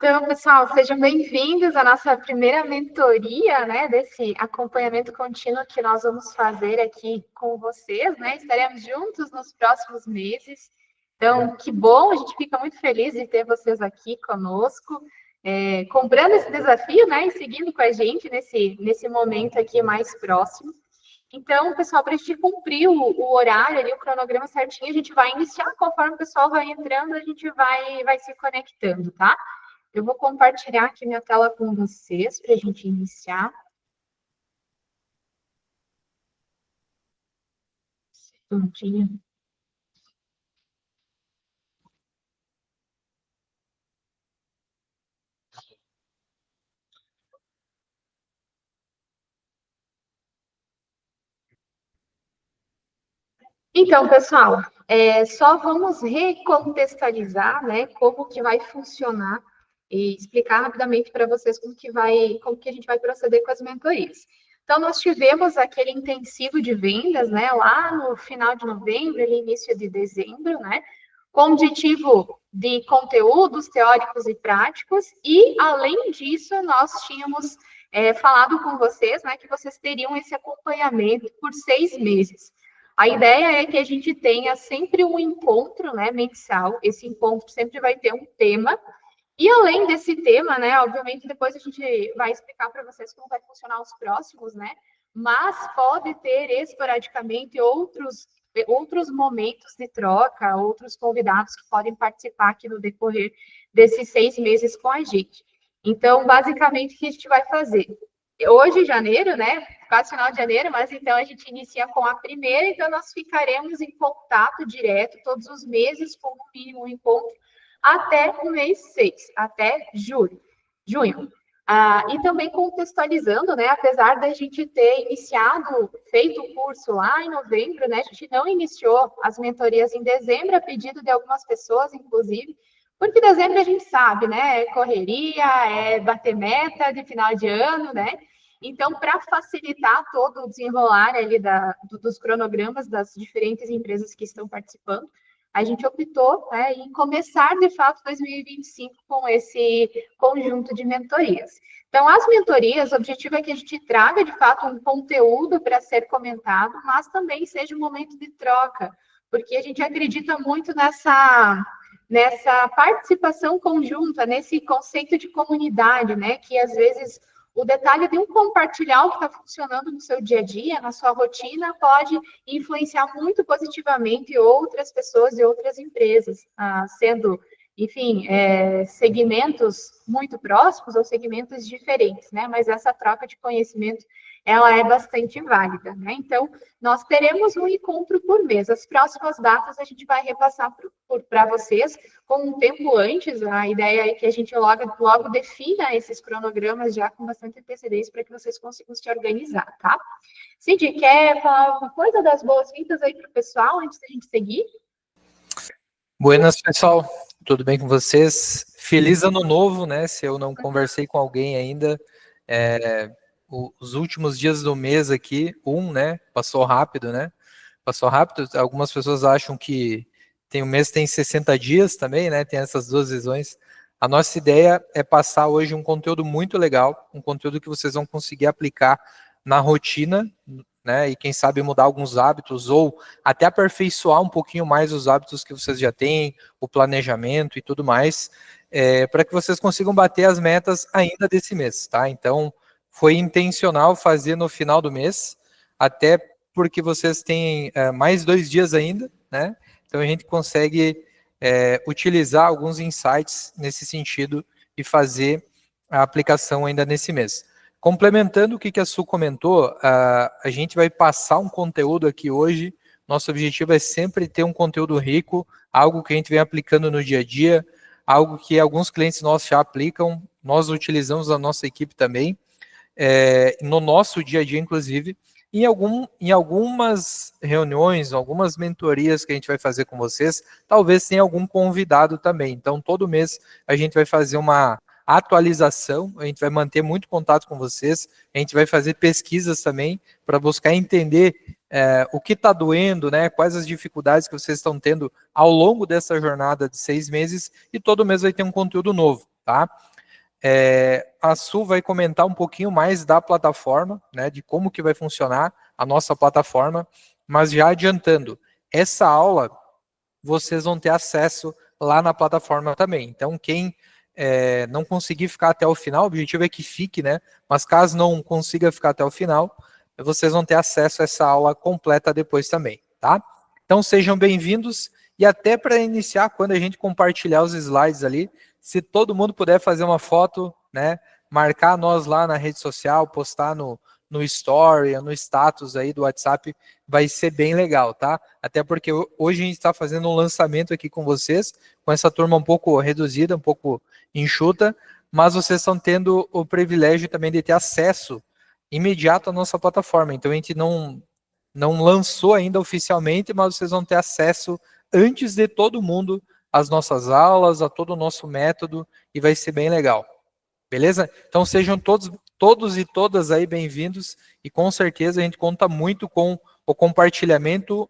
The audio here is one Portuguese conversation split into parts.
Então, pessoal, sejam bem-vindos à nossa primeira mentoria, né, desse acompanhamento contínuo que nós vamos fazer aqui com vocês, né? Estaremos juntos nos próximos meses. Então, que bom, a gente fica muito feliz de ter vocês aqui conosco, comprando esse desafio, né, e seguindo com a gente nesse momento aqui mais próximo. Então, pessoal, para a gente cumprir o horário ali, o cronograma certinho, a gente vai iniciar, conforme o pessoal vai entrando, a gente vai se conectando, tá? Eu vou compartilhar aqui minha tela com vocês para a gente iniciar. Um segundinho. Então, pessoal, só vamos recontextualizar, né, como que vai funcionar e explicar rapidamente para vocês como que a gente vai proceder com as mentorias. Então, nós tivemos aquele intensivo de vendas, né, lá no final de novembro, e início de dezembro, né, com o objetivo de conteúdos teóricos e práticos, e, além disso, nós tínhamos falado com vocês, né, que vocês teriam esse acompanhamento por 6 meses. A ideia é que a gente tenha sempre um encontro, né, mensal. Esse encontro sempre vai ter um tema. E além desse tema, né, obviamente depois a gente vai explicar para vocês como vai funcionar os próximos, né? Mas pode ter esporadicamente outros momentos de troca, outros convidados que podem participar aqui no decorrer desses 6 meses com a gente. Então, basicamente, o que a gente vai fazer? Hoje, janeiro, né? Quase final de janeiro, mas então a gente inicia com a primeira, então nós ficaremos em contato direto todos os meses, com no mínimo um encontro, até o mês 6, até junho. E também contextualizando, né? Apesar da gente ter feito o curso lá em novembro, né? A gente não iniciou as mentorias em dezembro, a pedido de algumas pessoas, inclusive, porque dezembro a gente sabe, né? É correria, é bater meta de final de ano, né? Então, para facilitar todo o desenrolar ali dos cronogramas das diferentes empresas que estão participando, a gente optou, né, em começar, de fato, 2025 com esse conjunto de mentorias. Então, as mentorias, o objetivo é que a gente traga, de fato, um conteúdo para ser comentado, mas também seja um momento de troca, porque a gente acredita muito nessa participação conjunta, nesse conceito de comunidade, né, que às vezes o detalhe de um compartilhar o que está funcionando no seu dia a dia, na sua rotina, pode influenciar muito positivamente outras pessoas e outras empresas, sendo, enfim, segmentos muito próximos ou segmentos diferentes, né? Mas essa troca de conhecimento, ela é bastante válida, né? Então, nós teremos um encontro por mês. As próximas datas a gente vai repassar para vocês com um tempo antes. A ideia é que a gente logo defina esses cronogramas já com bastante antecedência para que vocês consigam se organizar, tá? Cid, quer falar alguma coisa das boas-vindas aí para o pessoal antes da gente seguir? Buenas, pessoal. Tudo bem com vocês? Feliz ano novo, né? Se eu não conversei com alguém ainda, os últimos dias do mês aqui, né? Passou rápido, né? Passou rápido. Algumas pessoas acham que o mês tem 60 dias também, né? Tem essas duas visões. A nossa ideia é passar hoje um conteúdo muito legal, um conteúdo que vocês vão conseguir aplicar na rotina, né? E quem sabe mudar alguns hábitos ou até aperfeiçoar um pouquinho mais os hábitos que vocês já têm, o planejamento e tudo mais, para que vocês consigam bater as metas ainda desse mês, tá? Então, foi intencional fazer no final do mês, até porque vocês têm mais 2 dias ainda, né? Então, a gente consegue utilizar alguns insights nesse sentido e fazer a aplicação ainda nesse mês. Complementando o que a Su comentou, a gente vai passar um conteúdo aqui hoje. Nosso objetivo é sempre ter um conteúdo rico, algo que a gente vem aplicando no dia a dia, algo que alguns clientes nossos já aplicam, nós utilizamos a nossa equipe também, no nosso dia a dia, inclusive. Em algumas reuniões, algumas mentorias que a gente vai fazer com vocês, talvez tenha algum convidado também. Então, todo mês a gente vai fazer uma atualização, a gente vai manter muito contato com vocês, a gente vai fazer pesquisas também para buscar entender o que está doendo, né, quais as dificuldades que vocês estão tendo ao longo dessa jornada de 6 meses, e todo mês vai ter um conteúdo novo, tá? A Su vai comentar um pouquinho mais da plataforma, né, de como que vai funcionar a nossa plataforma, mas já adiantando, essa aula vocês vão ter acesso lá na plataforma também. Então, quem não conseguir ficar até o final, o objetivo é que fique, né? Mas caso não consiga ficar até o final, vocês vão ter acesso a essa aula completa depois também, tá? Então, sejam bem-vindos. E até para iniciar, quando a gente compartilhar os slides ali, se todo mundo puder fazer uma foto, né? Marcar nós lá na rede social, postar no story, no status aí do WhatsApp, vai ser bem legal, tá? Até porque hoje a gente está fazendo um lançamento aqui com vocês, com essa turma um pouco reduzida, um pouco enxuta, mas vocês estão tendo o privilégio também de ter acesso imediato à nossa plataforma. Então a gente não lançou ainda oficialmente, mas vocês vão ter acesso antes de todo mundo às nossas aulas, a todo o nosso método, e vai ser bem legal. Beleza? Então sejam todos e todas aí bem-vindos, e com certeza a gente conta muito com o compartilhamento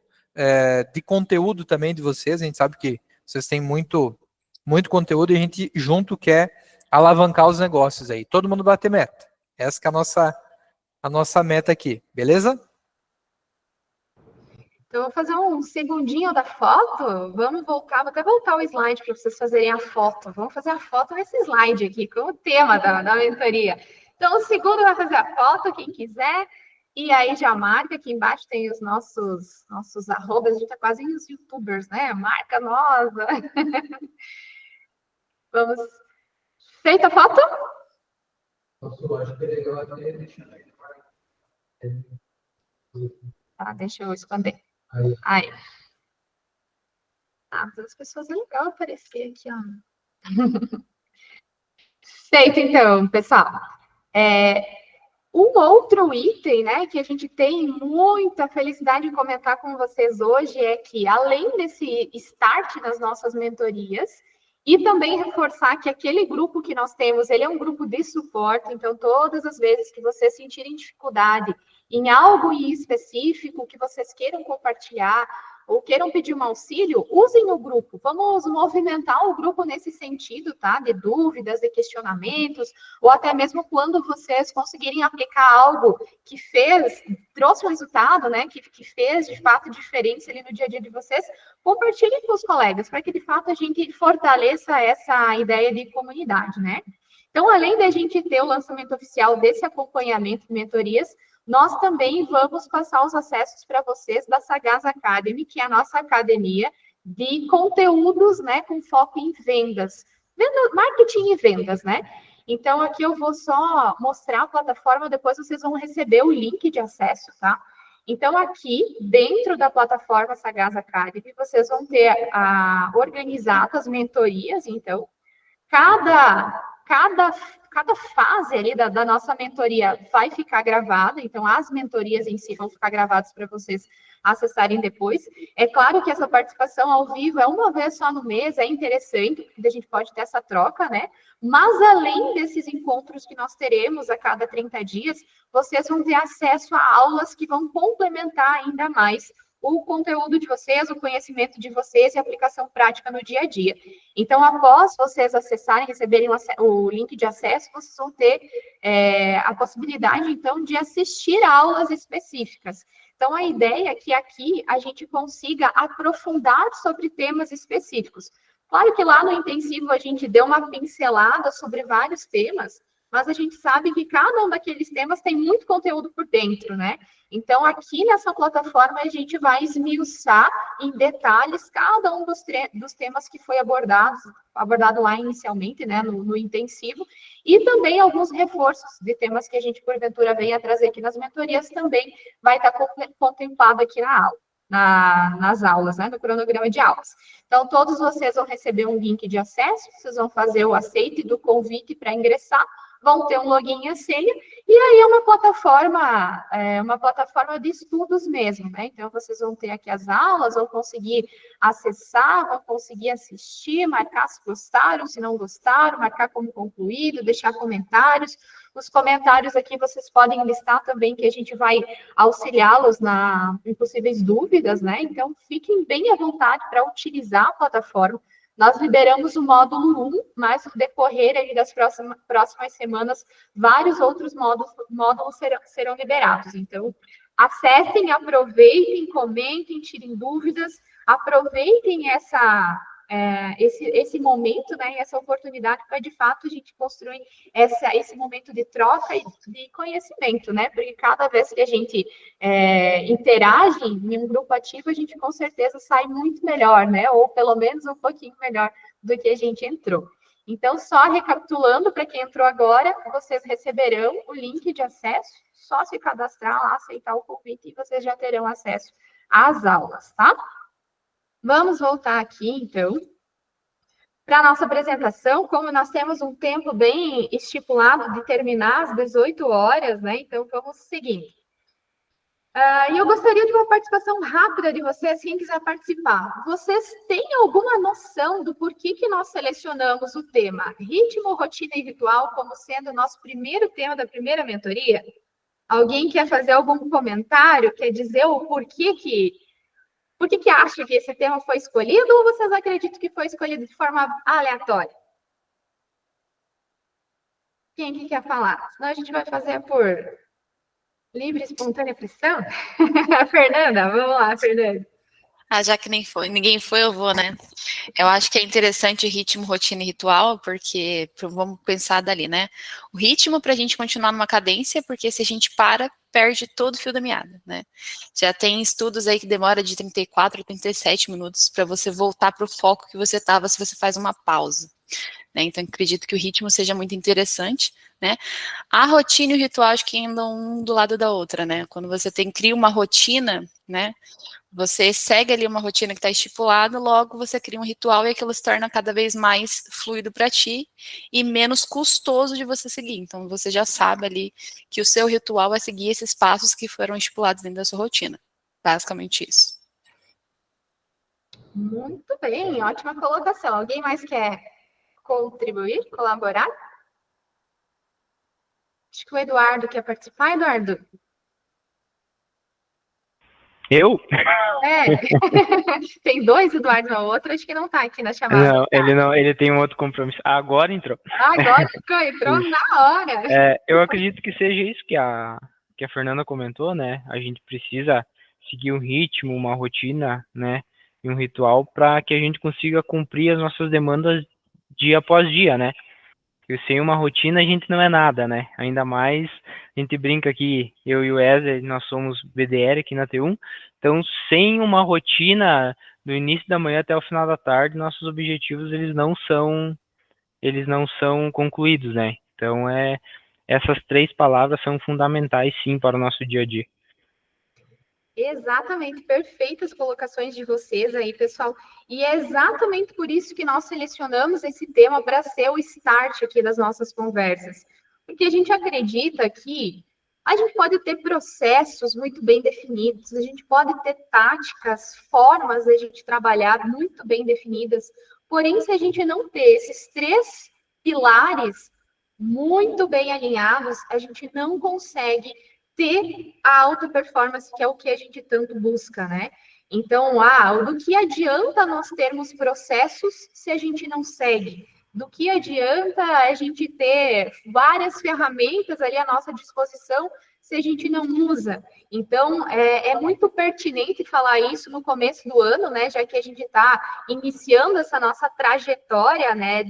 de conteúdo também de vocês. A gente sabe que vocês têm muito conteúdo e a gente junto quer alavancar os negócios aí. Todo mundo bater meta. Essa que é a nossa meta aqui, beleza? Então, eu vou fazer um segundinho da foto. Vamos voltar, vou até voltar o slide para vocês fazerem a foto. Vamos fazer a foto nesse slide aqui, com o tema da mentoria. Então, o segundo vai fazer a foto, quem quiser. E aí já marca, aqui embaixo tem os nossos arrobas, a gente tá quase os youtubers, né? Marca nós. Vamos. Feita a foto? Tá, deixa eu esconder. Aí. Ah, as pessoas é legal aparecer aqui, ó. Feito, então, pessoal. Um outro item, né, que a gente tem muita felicidade em comentar com vocês hoje é que, além desse start nas nossas mentorias, e também reforçar que aquele grupo que nós temos, ele é um grupo de suporte, então todas as vezes que vocês sentirem dificuldade em algo em específico que vocês queiram compartilhar ou queiram pedir um auxílio, usem o grupo. Vamos movimentar o grupo nesse sentido, tá? De dúvidas, de questionamentos, ou até mesmo quando vocês conseguirem aplicar algo que trouxe um resultado, né? Que fez de fato diferença ali no dia a dia de vocês, compartilhem com os colegas, para que de fato a gente fortaleça essa ideia de comunidade, né? Então, além da gente ter o lançamento oficial desse acompanhamento de mentorias, nós também vamos passar os acessos para vocês da Sagaz Academy, que é a nossa academia de conteúdos, né, com foco em vendas, marketing e vendas, né? Então, aqui eu vou só mostrar a plataforma, depois vocês vão receber o link de acesso, tá? Então, aqui, dentro da plataforma Sagaz Academy, vocês vão ter organizadas mentorias, então, cada fase ali da nossa mentoria vai ficar gravada, então as mentorias em si vão ficar gravadas para vocês acessarem depois. É claro que essa participação ao vivo é uma vez só no mês, é interessante, porque a gente pode ter essa troca, né? Mas além desses encontros que nós teremos a cada 30 dias, vocês vão ter acesso a aulas que vão complementar ainda mais o conteúdo de vocês, o conhecimento de vocês e a aplicação prática no dia a dia. Então, após vocês acessarem, receberem o link de acesso, vocês vão ter a possibilidade, então, de assistir aulas específicas. Então, a ideia é que aqui a gente consiga aprofundar sobre temas específicos. Claro que lá no intensivo a gente deu uma pincelada sobre vários temas, mas a gente sabe que cada um daqueles temas tem muito conteúdo por dentro, né? Então, aqui nessa plataforma, a gente vai esmiuçar em detalhes cada um dos temas que foi abordado lá inicialmente, né, no intensivo, e também alguns reforços de temas que a gente, porventura, venha trazer aqui nas mentorias, também vai estar contemplado aqui na aula. Nas aulas, né, no cronograma de aulas. Então, todos vocês vão receber um link de acesso, vocês vão fazer o aceite do convite para ingressar, vão ter um login e a senha, e aí é uma plataforma de estudos mesmo, né? Então, vocês vão ter aqui as aulas, vão conseguir acessar, vão conseguir assistir, marcar se gostaram, se não gostaram, marcar como concluído, deixar comentários. Os comentários aqui vocês podem listar também, que a gente vai auxiliá-los em possíveis dúvidas, né? Então, fiquem bem à vontade para utilizar a plataforma. Nós liberamos o módulo 1, mas no decorrer ali das próximas semanas, vários outros módulos serão liberados. Então, acessem, aproveitem, comentem, tirem dúvidas, aproveitem esse momento, né, essa oportunidade para, de fato, a gente construir esse momento de troca e de conhecimento, né, porque cada vez que a gente interage em um grupo ativo, a gente com certeza sai muito melhor, né, ou pelo menos um pouquinho melhor do que a gente entrou. Então, só recapitulando, para quem entrou agora, vocês receberão o link de acesso, só se cadastrar lá, aceitar o convite e vocês já terão acesso às aulas, tá? Vamos voltar aqui, então, para a nossa apresentação. Como nós temos um tempo bem estipulado de terminar às 18 horas, né? Então, vamos seguindo. E eu gostaria de uma participação rápida de vocês, quem quiser participar. Vocês têm alguma noção do porquê que nós selecionamos o tema ritmo, rotina e ritual como sendo o nosso primeiro tema da primeira mentoria? Alguém quer fazer algum comentário, quer dizer o porquê que... Por que acha que esse tema foi escolhido ou vocês acreditam que foi escolhido de forma aleatória? Quem que quer falar? Senão a gente vai fazer por livre e espontânea pressão. Fernanda, vamos lá, Fernanda. Já que ninguém foi, eu vou, né? Eu acho que é interessante ritmo, rotina e ritual, porque vamos pensar dali, né? O ritmo para a gente continuar numa cadência, porque se a gente para, perde todo o fio da meada, né? Já tem estudos aí que demora de 34 a 37 minutos para você voltar para o foco que você estava se você faz uma pausa, né? Então, acredito que o ritmo seja muito interessante, né? A rotina e o ritual acho que andam um do lado da outra, né? Quando você cria uma rotina, né? Você segue ali uma rotina que está estipulada, logo você cria um ritual e aquilo se torna cada vez mais fluido para ti e menos custoso de você seguir. Então, você já sabe ali que o seu ritual é seguir esses passos que foram estipulados dentro da sua rotina. Basicamente isso. Muito bem, ótima colocação. Alguém mais quer contribuir, colaborar? Acho que o Eduardo quer participar, Eduardo. Eu? Tem dois Eduardo na outra, acho que não está aqui na chamada. Não, ele tem um outro compromisso. Agora entrou. Agora entrou na hora. Eu acredito que seja isso que a Fernanda comentou, né? A gente precisa seguir um ritmo, uma rotina, né? E um ritual para que a gente consiga cumprir as nossas demandas dia após dia, né? Porque sem uma rotina a gente não é nada, né? Ainda mais, a gente brinca aqui, eu e o Wesley, nós somos BDR aqui na T1, então sem uma rotina do início da manhã até o final da tarde, nossos objetivos eles não são concluídos, né? Então essas 3 palavras são fundamentais sim para o nosso dia a dia. Exatamente, perfeitas colocações de vocês aí, pessoal. E é exatamente por isso que nós selecionamos esse tema para ser o start aqui das nossas conversas. Porque a gente acredita que a gente pode ter processos muito bem definidos, a gente pode ter táticas, formas de a gente trabalhar muito bem definidas, porém, se a gente não ter esses 3 pilares muito bem alinhados, a gente não consegue ter a alta performance, que é o que a gente tanto busca, né? Então, do que adianta nós termos processos se a gente não segue? Do que adianta a gente ter várias ferramentas ali à nossa disposição se a gente não usa? Então, é muito pertinente falar isso no começo do ano, né? Já que a gente está iniciando essa nossa trajetória, né?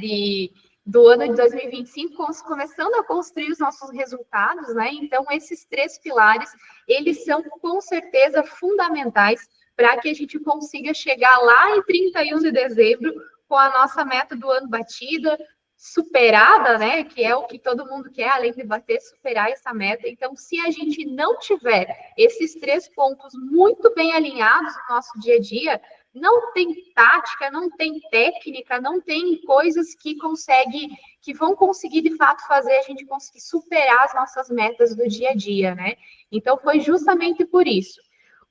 Do ano de 2025, começando a construir os nossos resultados, né? Então, esses 3 pilares, eles são com certeza fundamentais para que a gente consiga chegar lá em 31 de dezembro com a nossa meta do ano batida, superada, né? Que é o que todo mundo quer, além de bater, superar essa meta. Então, se a gente não tiver esses 3 pontos muito bem alinhados no nosso dia a dia, não tem tática, não tem técnica, não tem coisas que vão conseguir de fato fazer a gente conseguir superar as nossas metas do dia a dia, né? Então foi justamente por isso.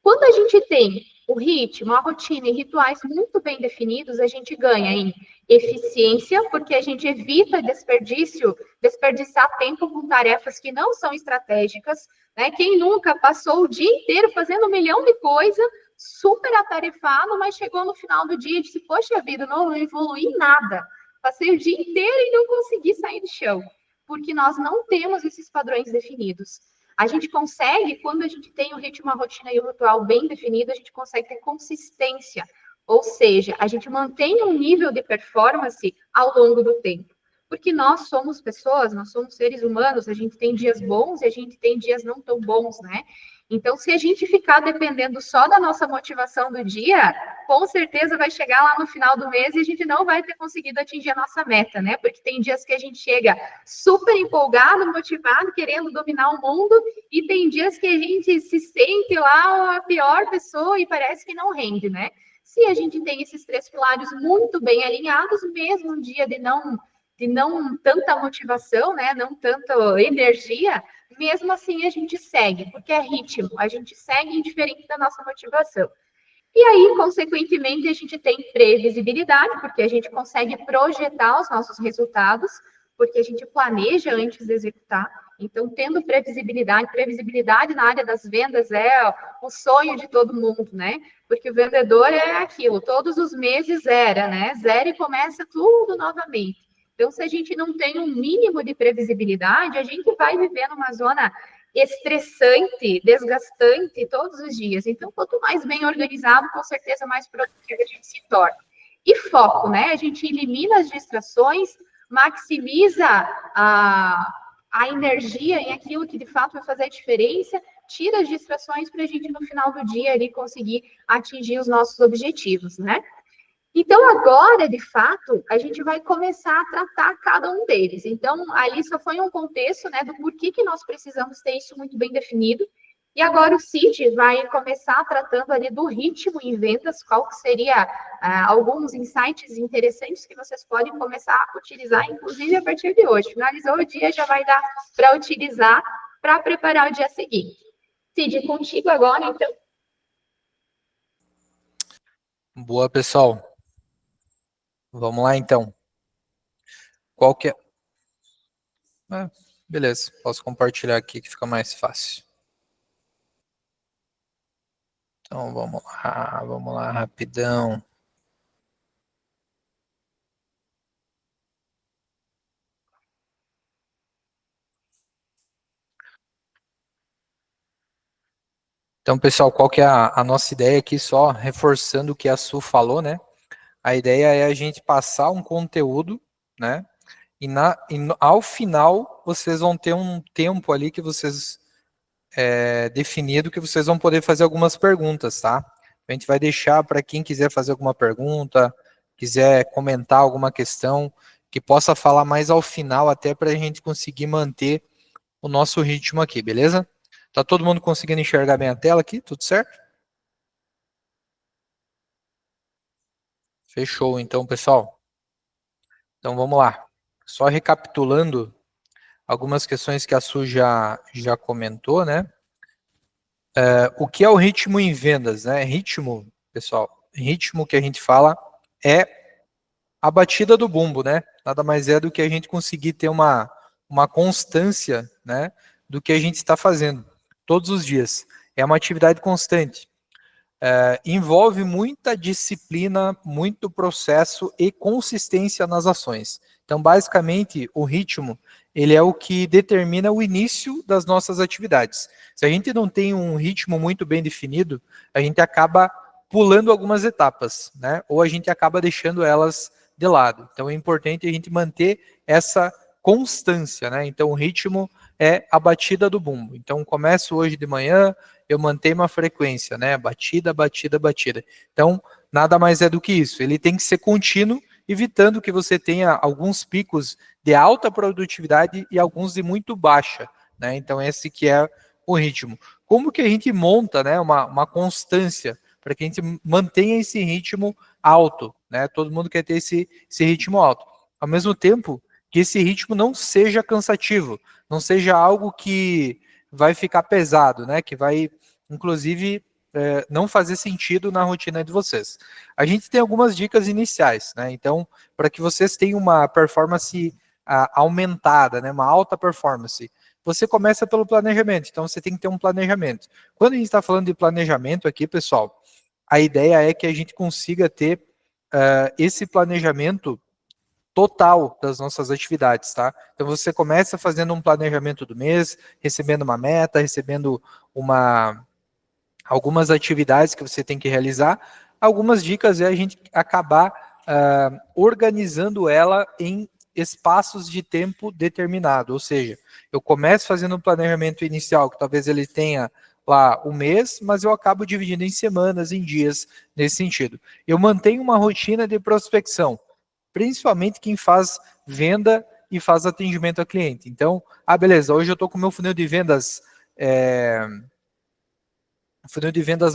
Quando a gente tem o ritmo, a rotina e rituais muito bem definidos, a gente ganha em eficiência, porque a gente evita desperdiçar tempo com tarefas que não são estratégicas, né? Quem nunca passou o dia inteiro fazendo 1 milhão de coisas super atarefado, mas chegou no final do dia e disse, poxa vida, não evoluí nada. Passei o dia inteiro e não consegui sair do chão, porque nós não temos esses padrões definidos. A gente consegue, quando a gente tem o ritmo, a rotina e o ritual bem definido, a gente consegue ter consistência, ou seja, a gente mantém um nível de performance ao longo do tempo. Porque nós somos pessoas, nós somos seres humanos, a gente tem dias bons e a gente tem dias não tão bons, né? Então, se a gente ficar dependendo só da nossa motivação do dia, com certeza vai chegar lá no final do mês e a gente não vai ter conseguido atingir a nossa meta, né? Porque tem dias que a gente chega super empolgado, motivado, querendo dominar o mundo, e tem dias que a gente se sente lá a pior pessoa e parece que não rende, né? Se a gente tem esses 3 pilares muito bem alinhados, mesmo um dia de não tanta motivação, né? Não tanta energia, mesmo assim a gente segue, porque é ritmo, a gente segue indiferente da nossa motivação. E aí, consequentemente, a gente tem previsibilidade, porque a gente consegue projetar os nossos resultados, porque a gente planeja antes de executar. Então, tendo previsibilidade na área das vendas é o sonho de todo mundo, né? Porque o vendedor é aquilo, todos os meses zera, né? Zera e começa tudo novamente. Então, se a gente não tem um mínimo de previsibilidade, a gente vai viver numa zona estressante, desgastante todos os dias. Então, quanto mais bem organizado, com certeza mais produtivo a gente se torna. E foco, né? A gente elimina as distrações, maximiza a energia em aquilo que de fato vai fazer a diferença, tira as distrações para a gente no final do dia ali conseguir atingir os nossos objetivos, né? Então, agora, de fato, a gente vai começar a tratar cada um deles. Então, ali só foi um contexto, né, do porquê que nós precisamos ter isso muito bem definido. E agora o Cid vai começar tratando ali do ritmo em vendas, qual que seria alguns insights interessantes que vocês podem começar a utilizar, inclusive a partir de hoje. Finalizou o dia, já vai dar para utilizar para preparar o dia seguinte. Cid, contigo agora, então. Boa, pessoal. Vamos lá, então. Qual que é... beleza, posso compartilhar aqui que fica mais fácil. Então, vamos lá, rapidão. Então, pessoal, qual que é a nossa ideia aqui, só reforçando o que a Su falou, né? A ideia é a gente passar um conteúdo, né? Ao final, vocês vão ter um tempo ali que vocês definido que vocês vão poder fazer algumas perguntas, tá? A gente vai deixar para quem quiser fazer alguma pergunta, quiser comentar alguma questão, que possa falar mais ao final, até para a gente conseguir manter o nosso ritmo aqui, beleza? Tá todo mundo conseguindo enxergar bem a tela aqui? Tudo certo? Fechou, então, pessoal. Então, vamos lá. Só recapitulando algumas questões que a Su já comentou, né? O que é o ritmo em vendas, né? Ritmo, pessoal, ritmo que a gente fala é a batida do bumbo, né? Nada mais é do que a gente conseguir ter uma constância, né? Do que a gente está fazendo todos os dias. É uma atividade constante. Envolve muita disciplina, muito processo e consistência nas ações. Então, basicamente, o ritmo, ele é o que determina o início das nossas atividades. Se a gente não tem um ritmo muito bem definido, a gente acaba pulando algumas etapas, né? Ou a gente acaba deixando elas de lado. Então, é importante a gente manter essa constância, né? Então, o ritmo é a batida do bumbo. Então, começo hoje de manhã, eu mantenho uma frequência, né? Batida, batida, batida. Então, nada mais é do que isso. Ele tem que ser contínuo, evitando que você tenha alguns picos de alta produtividade e alguns de muito baixa, né? Então, esse que é o ritmo. Como que a gente monta, né, uma constância para que a gente mantenha esse ritmo alto, né? Todo mundo quer ter esse ritmo alto. Ao mesmo tempo que esse ritmo não seja cansativo, não seja algo que vai ficar pesado, né? Que vai, inclusive, não fazer sentido na rotina de vocês. A gente tem algumas dicas iniciais, né? Então, para que vocês tenham uma performance aumentada, né? Uma alta performance, você começa pelo planejamento. Então, você tem que ter um planejamento. Quando a gente está falando de planejamento aqui, pessoal, a ideia é que a gente consiga ter esse planejamento total das nossas atividades, tá? Então você começa fazendo um planejamento do mês, recebendo uma meta, recebendo algumas atividades que você tem que realizar. Algumas dicas é a gente acabar organizando ela em espaços de tempo determinado, ou seja, eu começo fazendo um planejamento inicial, que talvez ele tenha lá um mês, mas eu acabo dividindo em semanas, em dias, nesse sentido. Eu mantenho uma rotina de prospecção, principalmente quem faz venda e faz atendimento ao cliente. Então, beleza, hoje eu estou com o meu funil de vendas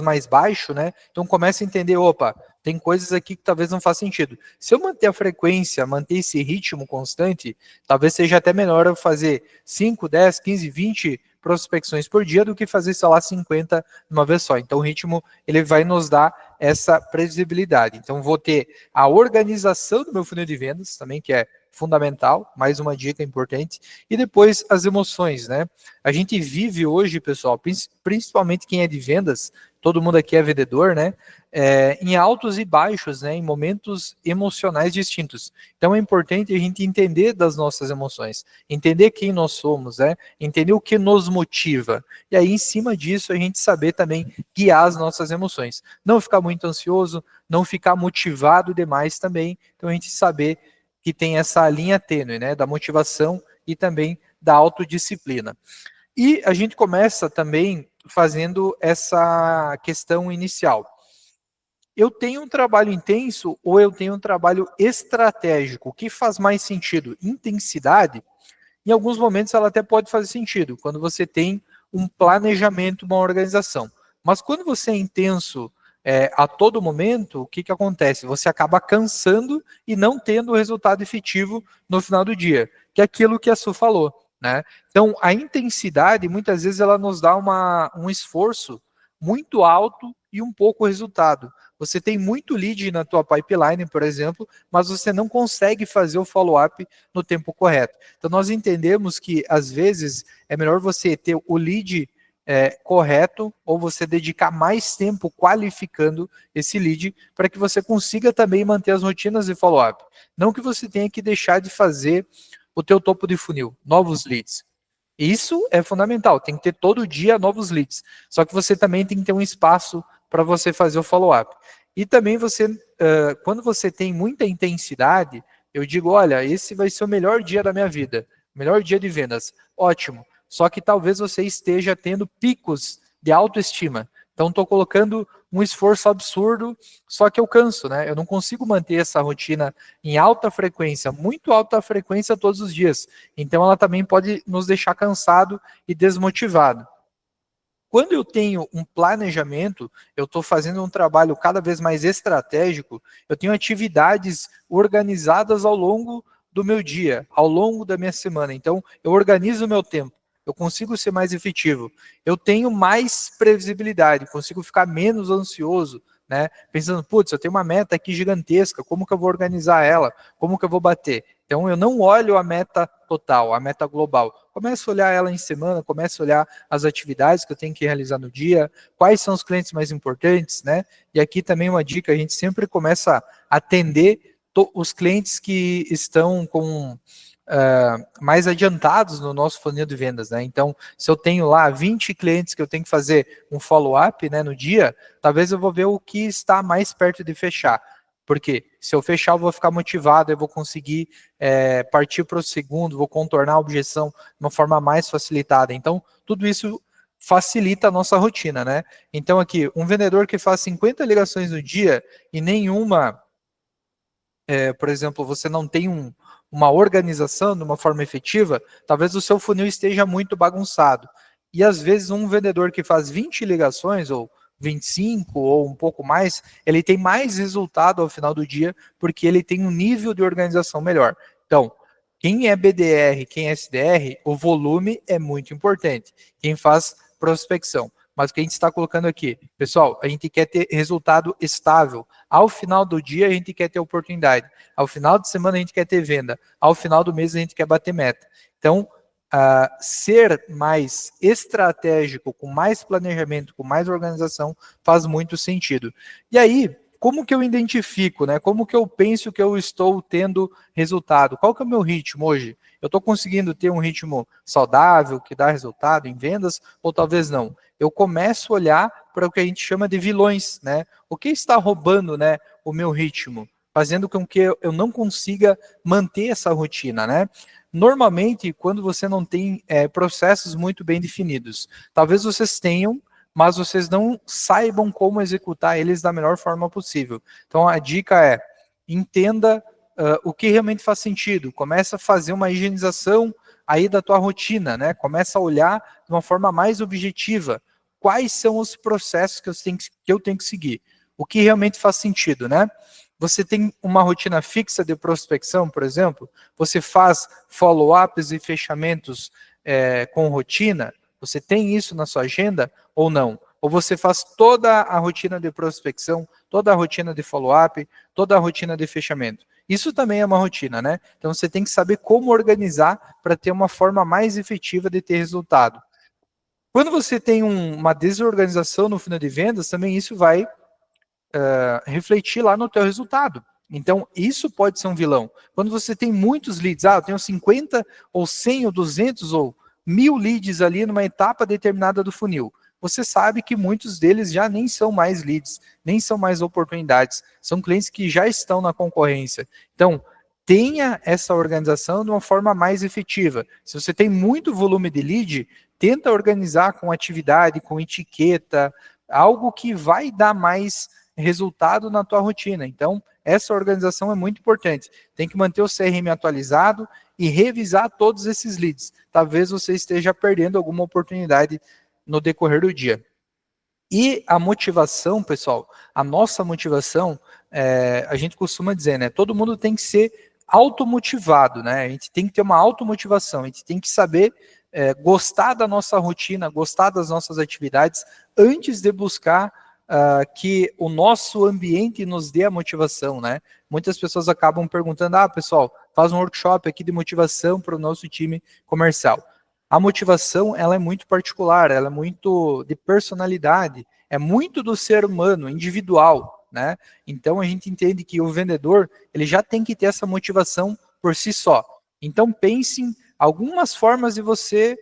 mais baixo, né? Então começa a entender, opa, tem coisas aqui que talvez não faça sentido. Se eu manter a frequência, manter esse ritmo constante, talvez seja até melhor eu fazer 5, 10, 15, 20 prospecções por dia do que fazer, sei lá, 50 de uma vez só. Então o ritmo, ele vai nos dar essa previsibilidade. Então vou ter a organização do meu funil de vendas também, que é fundamental, mais uma dica importante, e depois as emoções, né? A gente vive hoje, pessoal, principalmente quem é de vendas, todo mundo aqui é vendedor, né? Em altos e baixos, né? Em momentos emocionais distintos. Então é importante a gente entender das nossas emoções, entender quem nós somos, né? Entender o que nos motiva. E aí, em cima disso, a gente saber também guiar as nossas emoções. Não ficar muito ansioso, não ficar motivado demais também. Então a gente saber que tem essa linha tênue, né? Da motivação e também da autodisciplina. E a gente começa também fazendo essa questão inicial. Eu tenho um trabalho intenso ou eu tenho um trabalho estratégico? O que faz mais sentido? Intensidade? Em alguns momentos ela até pode fazer sentido, quando você tem um planejamento, uma organização. Mas quando você é intenso a todo momento, o que acontece? Você acaba cansando e não tendo o resultado efetivo no final do dia, que é aquilo que a Su falou, né? Então, a intensidade, muitas vezes, ela nos dá um esforço muito alto e um pouco resultado. Você tem muito lead na tua pipeline, por exemplo, mas você não consegue fazer o follow-up no tempo correto. Então, nós entendemos que, às vezes, é melhor você ter o lead correto ou você dedicar mais tempo qualificando esse lead para que você consiga também manter as rotinas de follow-up. Não que você tenha que deixar de fazer o teu topo de funil, novos leads. Isso é fundamental, tem que ter todo dia novos leads. Só que você também tem que ter um espaço para você fazer o follow-up. E também você, quando você tem muita intensidade, eu digo, olha, esse vai ser o melhor dia da minha vida, melhor dia de vendas. Ótimo. Só que talvez você esteja tendo picos de autoestima. Então, estou colocando um esforço absurdo, só que eu canso, né? Eu não consigo manter essa rotina em alta frequência, muito alta frequência todos os dias. Então, ela também pode nos deixar cansado e desmotivado. Quando eu tenho um planejamento, eu estou fazendo um trabalho cada vez mais estratégico, eu tenho atividades organizadas ao longo do meu dia, ao longo da minha semana. Então, eu organizo o meu tempo. Eu consigo ser mais efetivo. Eu tenho mais previsibilidade, consigo ficar menos ansioso, né? Pensando, putz, eu tenho uma meta aqui gigantesca, como que eu vou organizar ela? Como que eu vou bater? Então, eu não olho a meta total, a meta global. Começo a olhar ela em semana, começo a olhar as atividades que eu tenho que realizar no dia, quais são os clientes mais importantes, né? E aqui também uma dica, a gente sempre começa a atender os clientes que estão com mais adiantados no nosso funil de vendas, né? Então, se eu tenho lá 20 clientes que eu tenho que fazer um follow-up, né, no dia, talvez eu vou ver o que está mais perto de fechar. Porque se eu fechar, eu vou ficar motivado, eu vou conseguir partir para o segundo, vou contornar a objeção de uma forma mais facilitada. Então, tudo isso facilita a nossa rotina, né? Então, aqui, um vendedor que faz 50 ligações no dia e nenhuma, por exemplo, você não tem uma organização de uma forma efetiva, talvez o seu funil esteja muito bagunçado. E às vezes um vendedor que faz 20 ligações, ou 25, ou um pouco mais, ele tem mais resultado ao final do dia, porque ele tem um nível de organização melhor. Então, quem é BDR, quem é SDR, o volume é muito importante. Quem faz prospecção. Mas o que a gente está colocando aqui, pessoal, a gente quer ter resultado estável. Ao final do dia, a gente quer ter oportunidade. Ao final de semana, a gente quer ter venda. Ao final do mês, a gente quer bater meta. Então, ser mais estratégico, com mais planejamento, com mais organização, faz muito sentido. E aí, como que eu identifico, né? Como que eu penso que eu estou tendo resultado? Qual que é o meu ritmo hoje? Eu estou conseguindo ter um ritmo saudável, que dá resultado em vendas, ou talvez não? Eu começo a olhar para o que a gente chama de vilões, né? O que está roubando, né, o meu ritmo? Fazendo com que eu não consiga manter essa rotina, né? Normalmente, quando você não tem processos muito bem definidos, talvez vocês tenham, mas vocês não saibam como executar eles da melhor forma possível. Então, a dica é, entenda o que realmente faz sentido. Começa a fazer uma higienização aí da tua rotina, né? Começa a olhar de uma forma mais objetiva. Quais são os processos que eu tenho que seguir? O que realmente faz sentido, né? Você tem uma rotina fixa de prospecção, por exemplo? Você faz follow-ups e fechamentos com rotina? Você tem isso na sua agenda ou não? Ou você faz toda a rotina de prospecção, toda a rotina de follow-up, toda a rotina de fechamento? Isso também é uma rotina, né? Então você tem que saber como organizar para ter uma forma mais efetiva de ter resultado. Quando você tem uma desorganização no final de vendas, também isso vai refletir lá no teu resultado. Então, isso pode ser um vilão. Quando você tem muitos leads, eu tenho 50 ou 100 ou 200 ou 1000 leads ali numa etapa determinada do funil. Você sabe que muitos deles já nem são mais leads, nem são mais oportunidades. São clientes que já estão na concorrência. Então, tenha essa organização de uma forma mais efetiva. Se você tem muito volume de lead, tenta organizar com atividade, com etiqueta, algo que vai dar mais resultado na tua rotina. Então, essa organização é muito importante. Tem que manter o CRM atualizado e revisar todos esses leads. Talvez você esteja perdendo alguma oportunidade no decorrer do dia. E a motivação, pessoal, a nossa motivação, a gente costuma dizer, né? Todo mundo tem que ser automotivado, né? A gente tem que ter uma automotivação, a gente tem que saber gostar da nossa rotina, gostar das nossas atividades, antes de buscar que o nosso ambiente nos dê a motivação, né? Muitas pessoas acabam perguntando, pessoal, faz um workshop aqui de motivação para o nosso time comercial. A motivação, ela é muito particular, ela é muito de personalidade, é muito do ser humano, individual, né? Então a gente entende que o vendedor, ele já tem que ter essa motivação por si só. Então pense em algumas formas de você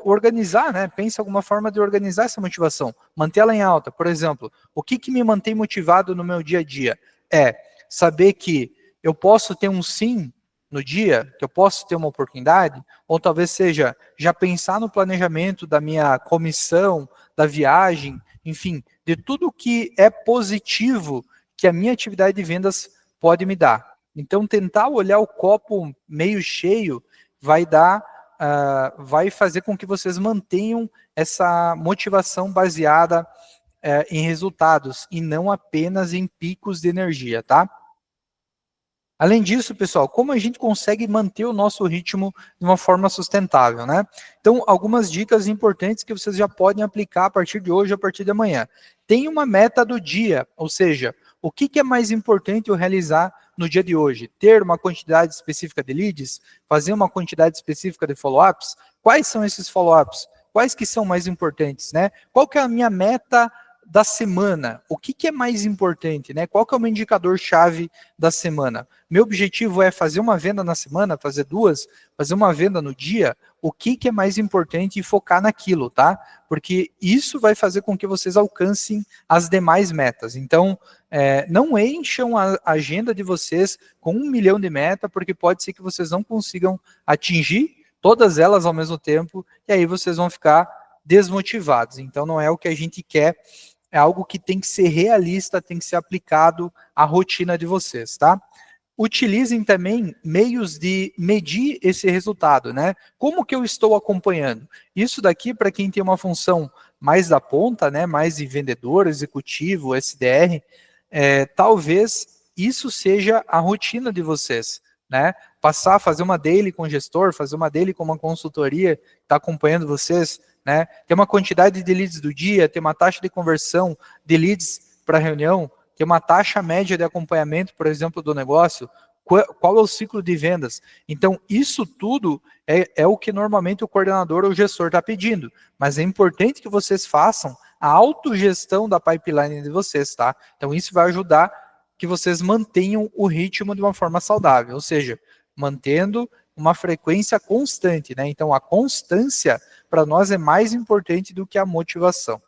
organizar, né? Pense alguma forma de organizar essa motivação, manter ela em alta. Por exemplo, o que me mantém motivado no meu dia a dia? É saber que eu posso ter um sim no dia, que eu posso ter uma oportunidade, ou talvez seja já pensar no planejamento da minha comissão, da viagem, enfim, de tudo que é positivo que a minha atividade de vendas pode me dar. Então, tentar olhar o copo meio cheio vai fazer com que vocês mantenham essa motivação baseada em resultados e não apenas em picos de energia, tá? Além disso, pessoal, como a gente consegue manter o nosso ritmo de uma forma sustentável, né? Então, algumas dicas importantes que vocês já podem aplicar a partir de hoje, a partir de amanhã. Tem uma meta do dia, ou seja, o que é mais importante eu realizar no dia de hoje? Ter uma quantidade específica de leads? Fazer uma quantidade específica de follow-ups? Quais são esses follow-ups? Quais que são mais importantes, né? Qual que é a minha meta da semana? O que é mais importante, né? Qual que é o meu indicador-chave da semana? Meu objetivo é fazer uma venda na semana, fazer duas, fazer uma venda no dia. O que é mais importante e focar naquilo, tá? Porque isso vai fazer com que vocês alcancem as demais metas. Então, não encham a agenda de vocês com 1 milhão de metas, porque pode ser que vocês não consigam atingir todas elas ao mesmo tempo, e aí vocês vão ficar desmotivados. Então, não é o que a gente quer. É algo que tem que ser realista, tem que ser aplicado à rotina de vocês, tá? Utilizem também meios de medir esse resultado, né? Como que eu estou acompanhando? Isso daqui, para quem tem uma função mais da ponta, né? Mais de vendedor, executivo, SDR, talvez isso seja a rotina de vocês, né? Passar a fazer uma daily com o gestor, fazer uma daily com uma consultoria que está acompanhando vocês, né? Ter uma quantidade de leads do dia, ter uma taxa de conversão de leads para reunião, ter uma taxa média de acompanhamento, por exemplo, do negócio, qual é o ciclo de vendas. Então, isso tudo é o que normalmente o coordenador ou o gestor está pedindo, mas é importante que vocês façam a autogestão da pipeline de vocês, tá? Então, isso vai ajudar que vocês mantenham o ritmo de uma forma saudável, ou seja, mantendo uma frequência constante, né? Então, a constância, para nós, é mais importante do que a motivação.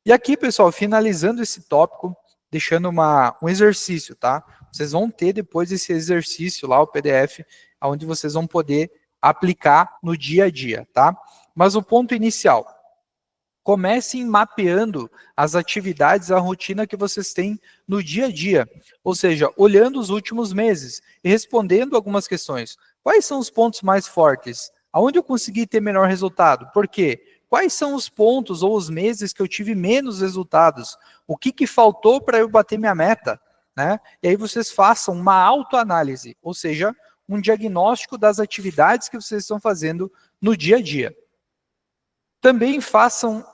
E aqui, pessoal, finalizando esse tópico, deixando um exercício, tá? Vocês vão ter depois esse exercício lá, o PDF, onde vocês vão poder aplicar no dia a dia, tá? Mas o ponto inicial, comecem mapeando as atividades, a rotina que vocês têm no dia a dia. Ou seja, olhando os últimos meses e respondendo algumas questões. Quais são os pontos mais fortes? Aonde eu consegui ter melhor resultado? Por quê? Quais são os pontos ou os meses que eu tive menos resultados? O que faltou para eu bater minha meta? Né? E aí vocês façam uma autoanálise, ou seja, um diagnóstico das atividades que vocês estão fazendo no dia a dia. Também façam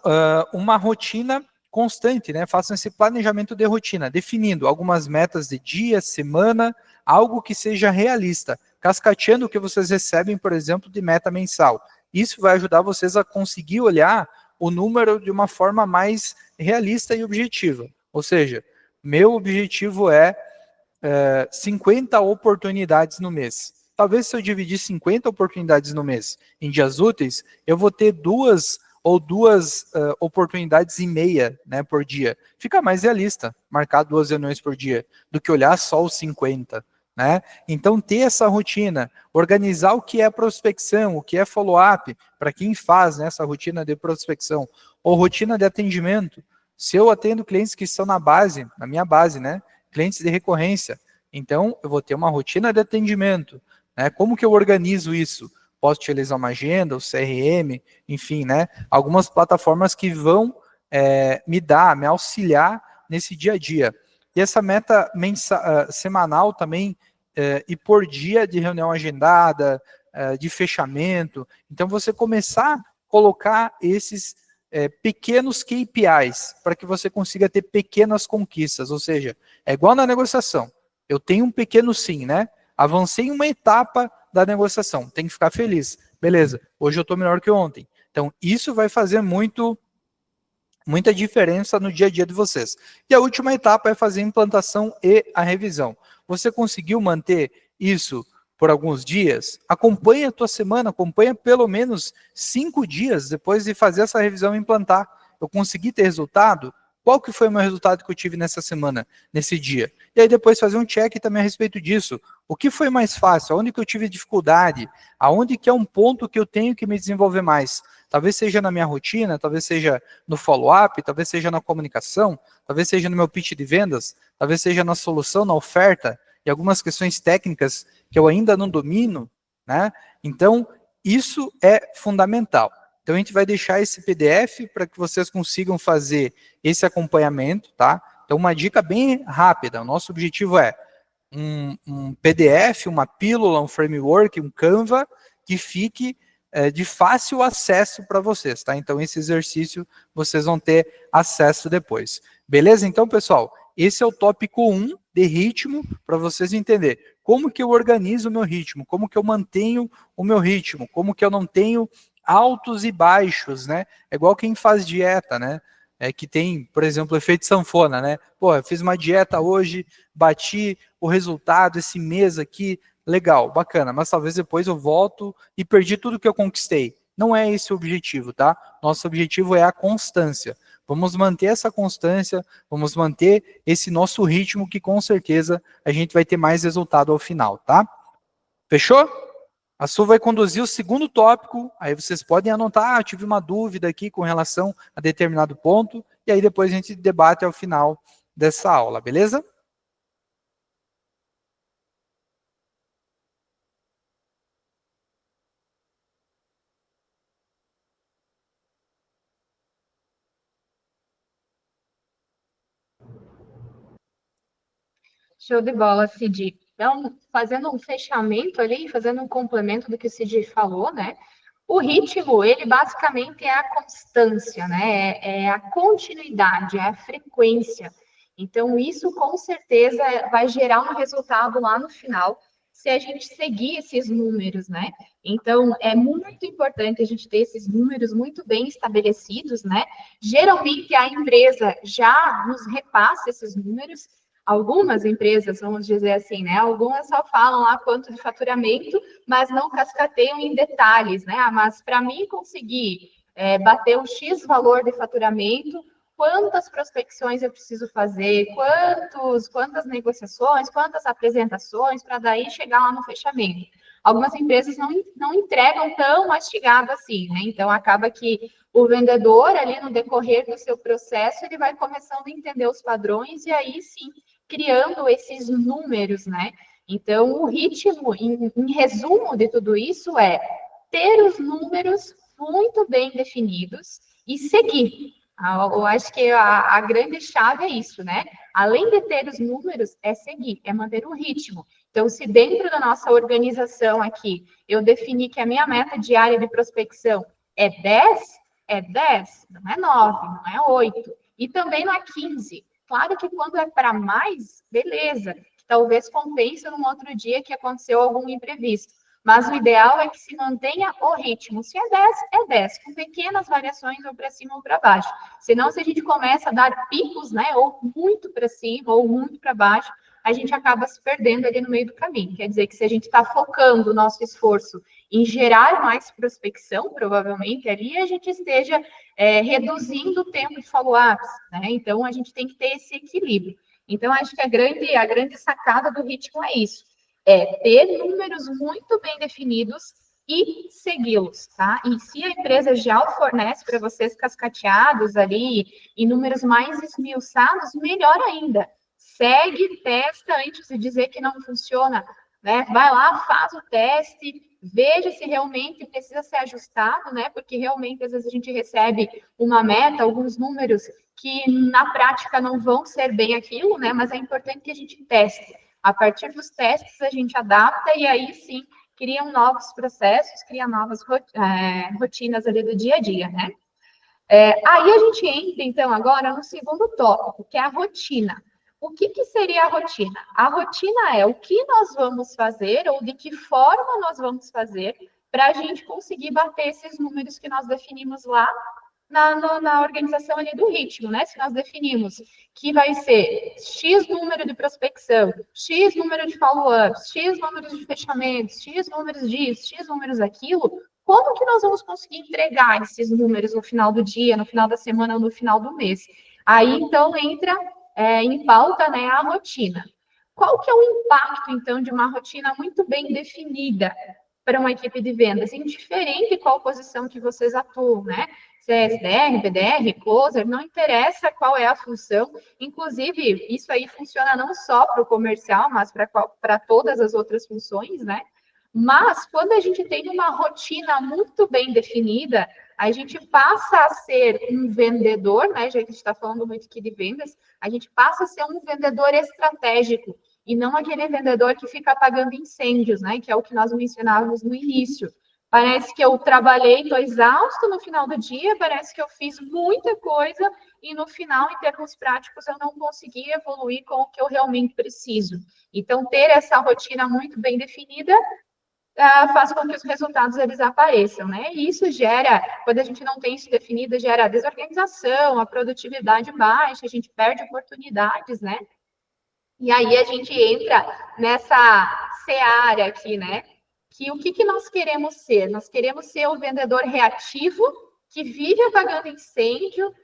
uma rotina constante, né? Façam esse planejamento de rotina, definindo algumas metas de dia, semana, algo que seja realista, cascateando o que vocês recebem, por exemplo, de meta mensal. Isso vai ajudar vocês a conseguir olhar o número de uma forma mais realista e objetiva. Ou seja, meu objetivo é 50 oportunidades no mês. Talvez se eu dividir 50 oportunidades no mês em dias úteis, eu vou ter duas oportunidades e meia, né, por dia. Fica mais realista marcar 2 reuniões por dia do que olhar só os 50. Né? Então, ter essa rotina, organizar o que é prospecção, o que é follow-up, para quem faz, né, essa rotina de prospecção, ou rotina de atendimento. Se eu atendo clientes que estão na minha base, né, clientes de recorrência, então eu vou ter uma rotina de atendimento. Né? Como que eu organizo isso? Posso utilizar uma agenda, o CRM, enfim, né? Algumas plataformas que vão me auxiliar nesse dia a dia. E essa meta semanal também, e por dia de reunião agendada, de fechamento. Então, você começar a colocar esses pequenos KPIs, para que você consiga ter pequenas conquistas. Ou seja, é igual na negociação. Eu tenho um pequeno sim, né? Avancei em uma etapa da negociação, tem que ficar feliz. Beleza, hoje eu estou melhor que ontem. Então, isso vai fazer muita diferença no dia a dia de vocês. E a última etapa é fazer a implantação e a revisão. Você conseguiu manter isso por alguns dias? Acompanhe a tua semana, acompanha pelo menos 5 dias depois de fazer essa revisão e implantar. Eu consegui ter resultado? Qual que foi o meu resultado que eu tive nessa semana, nesse dia? E aí depois fazer um check também a respeito disso. O que foi mais fácil? Aonde que eu tive dificuldade? Aonde que é um ponto que eu tenho que me desenvolver mais? Talvez seja na minha rotina, talvez seja no follow-up, talvez seja na comunicação, talvez seja no meu pitch de vendas, talvez seja na solução, na oferta, e algumas questões técnicas que eu ainda não domino, né? Então, isso é fundamental. Então, a gente vai deixar esse PDF para que vocês consigam fazer esse acompanhamento, tá? Então, uma dica bem rápida. O nosso objetivo é um PDF, uma pílula, um framework, um Canva, que fique de fácil acesso para vocês, tá? Então, esse exercício vocês vão ter acesso depois. Beleza? Então, pessoal, esse é o tópico 1 de ritmo, para vocês entenderem. Como que eu organizo o meu ritmo? Como que eu mantenho o meu ritmo? Como que eu não tenho altos e baixos, né? É igual quem faz dieta, né? Que tem, por exemplo, o efeito sanfona, né? Pô, eu fiz uma dieta hoje, bati o resultado esse mês aqui, legal, bacana, mas talvez depois eu volto e perdi tudo que eu conquistei. Não é esse o objetivo, tá? Nosso objetivo é a constância. Vamos manter essa constância, vamos manter esse nosso ritmo, que com certeza a gente vai ter mais resultado ao final, tá? Fechou? A Su vai conduzir o segundo tópico, aí vocês podem anotar, tive uma dúvida aqui com relação a determinado ponto, e aí depois a gente debate ao final dessa aula, beleza? Show de bola, Cid. Então, fazendo um fechamento ali, fazendo um complemento do que o Cid falou, né? O ritmo, ele basicamente é a constância, né? É a continuidade, é a frequência. Então, isso com certeza vai gerar um resultado lá no final. se a gente seguir esses números, né? Então, é muito importante a gente ter esses números muito bem estabelecidos, né? Geralmente, a empresa já nos repassa esses números. Algumas empresas, vamos dizer assim, né? Algumas só falam lá quanto de faturamento, mas não cascateiam em detalhes, né? Ah, mas para mim conseguir bater um X valor de faturamento, quantas prospecções eu preciso fazer, quantas negociações, quantas apresentações, para daí chegar lá no fechamento. Algumas empresas não entregam tão mastigado assim, né? Então, acaba que o vendedor, ali no decorrer do seu processo, ele vai começando a entender os padrões e aí sim, criando esses números, né? Então, o ritmo, em resumo de tudo isso, é ter os números muito bem definidos e seguir. Eu acho que a grande chave é isso, né? Além de ter os números, é seguir, é manter um ritmo. Então, se dentro da nossa organização aqui, eu definir que a minha meta diária de prospecção é 10, não é 9, não é 8. E também não é 15. Claro que quando é para mais, beleza. Talvez compense num outro dia que aconteceu algum imprevisto. Mas o ideal é que se mantenha o ritmo. Se é 10, é 10, com pequenas variações ou para cima ou para baixo. Senão, se a gente começa a dar picos, né, ou muito para cima ou muito para baixo, a gente acaba se perdendo ali no meio do caminho. Quer dizer que se a gente está focando o nosso esforço em gerar mais prospecção, provavelmente ali a gente esteja reduzindo o tempo de follow-ups, né? Então, a gente tem que ter esse equilíbrio. Então, acho que a grande sacada do ritmo é isso. É ter números muito bem definidos e segui-los, tá? E se a empresa já o fornece para vocês cascateados ali, e números mais esmiuçados, melhor ainda. Segue, testa antes de dizer que não funciona, né? Vai lá, faz o teste, veja se realmente precisa ser ajustado, né? Porque realmente, às vezes, a gente recebe uma meta, alguns números que na prática não vão ser bem aquilo, né? Mas é importante que a gente teste. A partir dos testes, a gente adapta e aí sim criam novos processos, cria novas rotinas ali do dia a dia, né? Aí a gente entra, então, agora no segundo tópico, que é a rotina. O que seria a rotina? A rotina é o que nós vamos fazer ou de que forma nós vamos fazer para a gente conseguir bater esses números que nós definimos lá na organização ali do ritmo, né? Se nós definimos que vai ser X número de prospecção, X número de follow-ups, X números de fechamentos, X números disso, X números daquilo, como que nós vamos conseguir entregar esses números no final do dia, no final da semana ou no final do mês? Aí, então, entra em pauta, né, a rotina. Qual que é o impacto, então, de uma rotina muito bem definida para uma equipe de vendas, indiferente de qual posição que vocês atuam, né? Se é SDR, BDR, closer, não interessa qual é a função. Inclusive, isso aí funciona não só para o comercial, mas para todas as outras funções, né? Mas, quando a gente tem uma rotina muito bem definida, a gente passa a ser um vendedor, né? Já que a gente está falando muito aqui de vendas, a gente passa a ser um vendedor estratégico e não aquele vendedor que fica apagando incêndios, né? Que é o que nós mencionávamos no início. Parece que eu trabalhei, estou exausto no final do dia, parece que eu fiz muita coisa e no final, em termos práticos, eu não consegui evoluir com o que eu realmente preciso. Então, ter essa rotina muito bem definida faz com que os resultados eles apareçam, né? E isso gera, quando a gente não tem isso definido, gera desorganização, a produtividade baixa, a gente perde oportunidades, né? E aí a gente entra nessa seara aqui, né? Que o que nós queremos ser? Nós queremos ser o vendedor reativo, que vive apagando incêndio,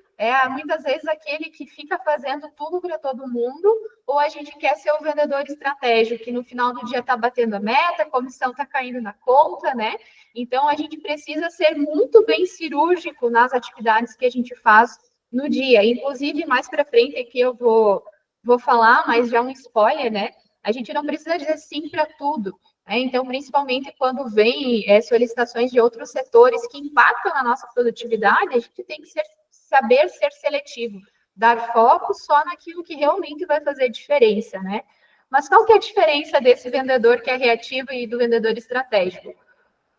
muitas vezes aquele que fica fazendo tudo para todo mundo, ou a gente quer ser o vendedor estratégico, que no final do dia está batendo a meta, a comissão está caindo na conta, né? Então, a gente precisa ser muito bem cirúrgico nas atividades que a gente faz no dia. Inclusive, mais para frente aqui eu vou falar, mas já um spoiler, né? A gente não precisa dizer sim para tudo. Então, principalmente quando vem solicitações de outros setores que impactam a nossa produtividade, a gente tem que saber ser seletivo, dar foco só naquilo que realmente vai fazer diferença, né? Mas qual que é a diferença desse vendedor que é reativo e do vendedor estratégico?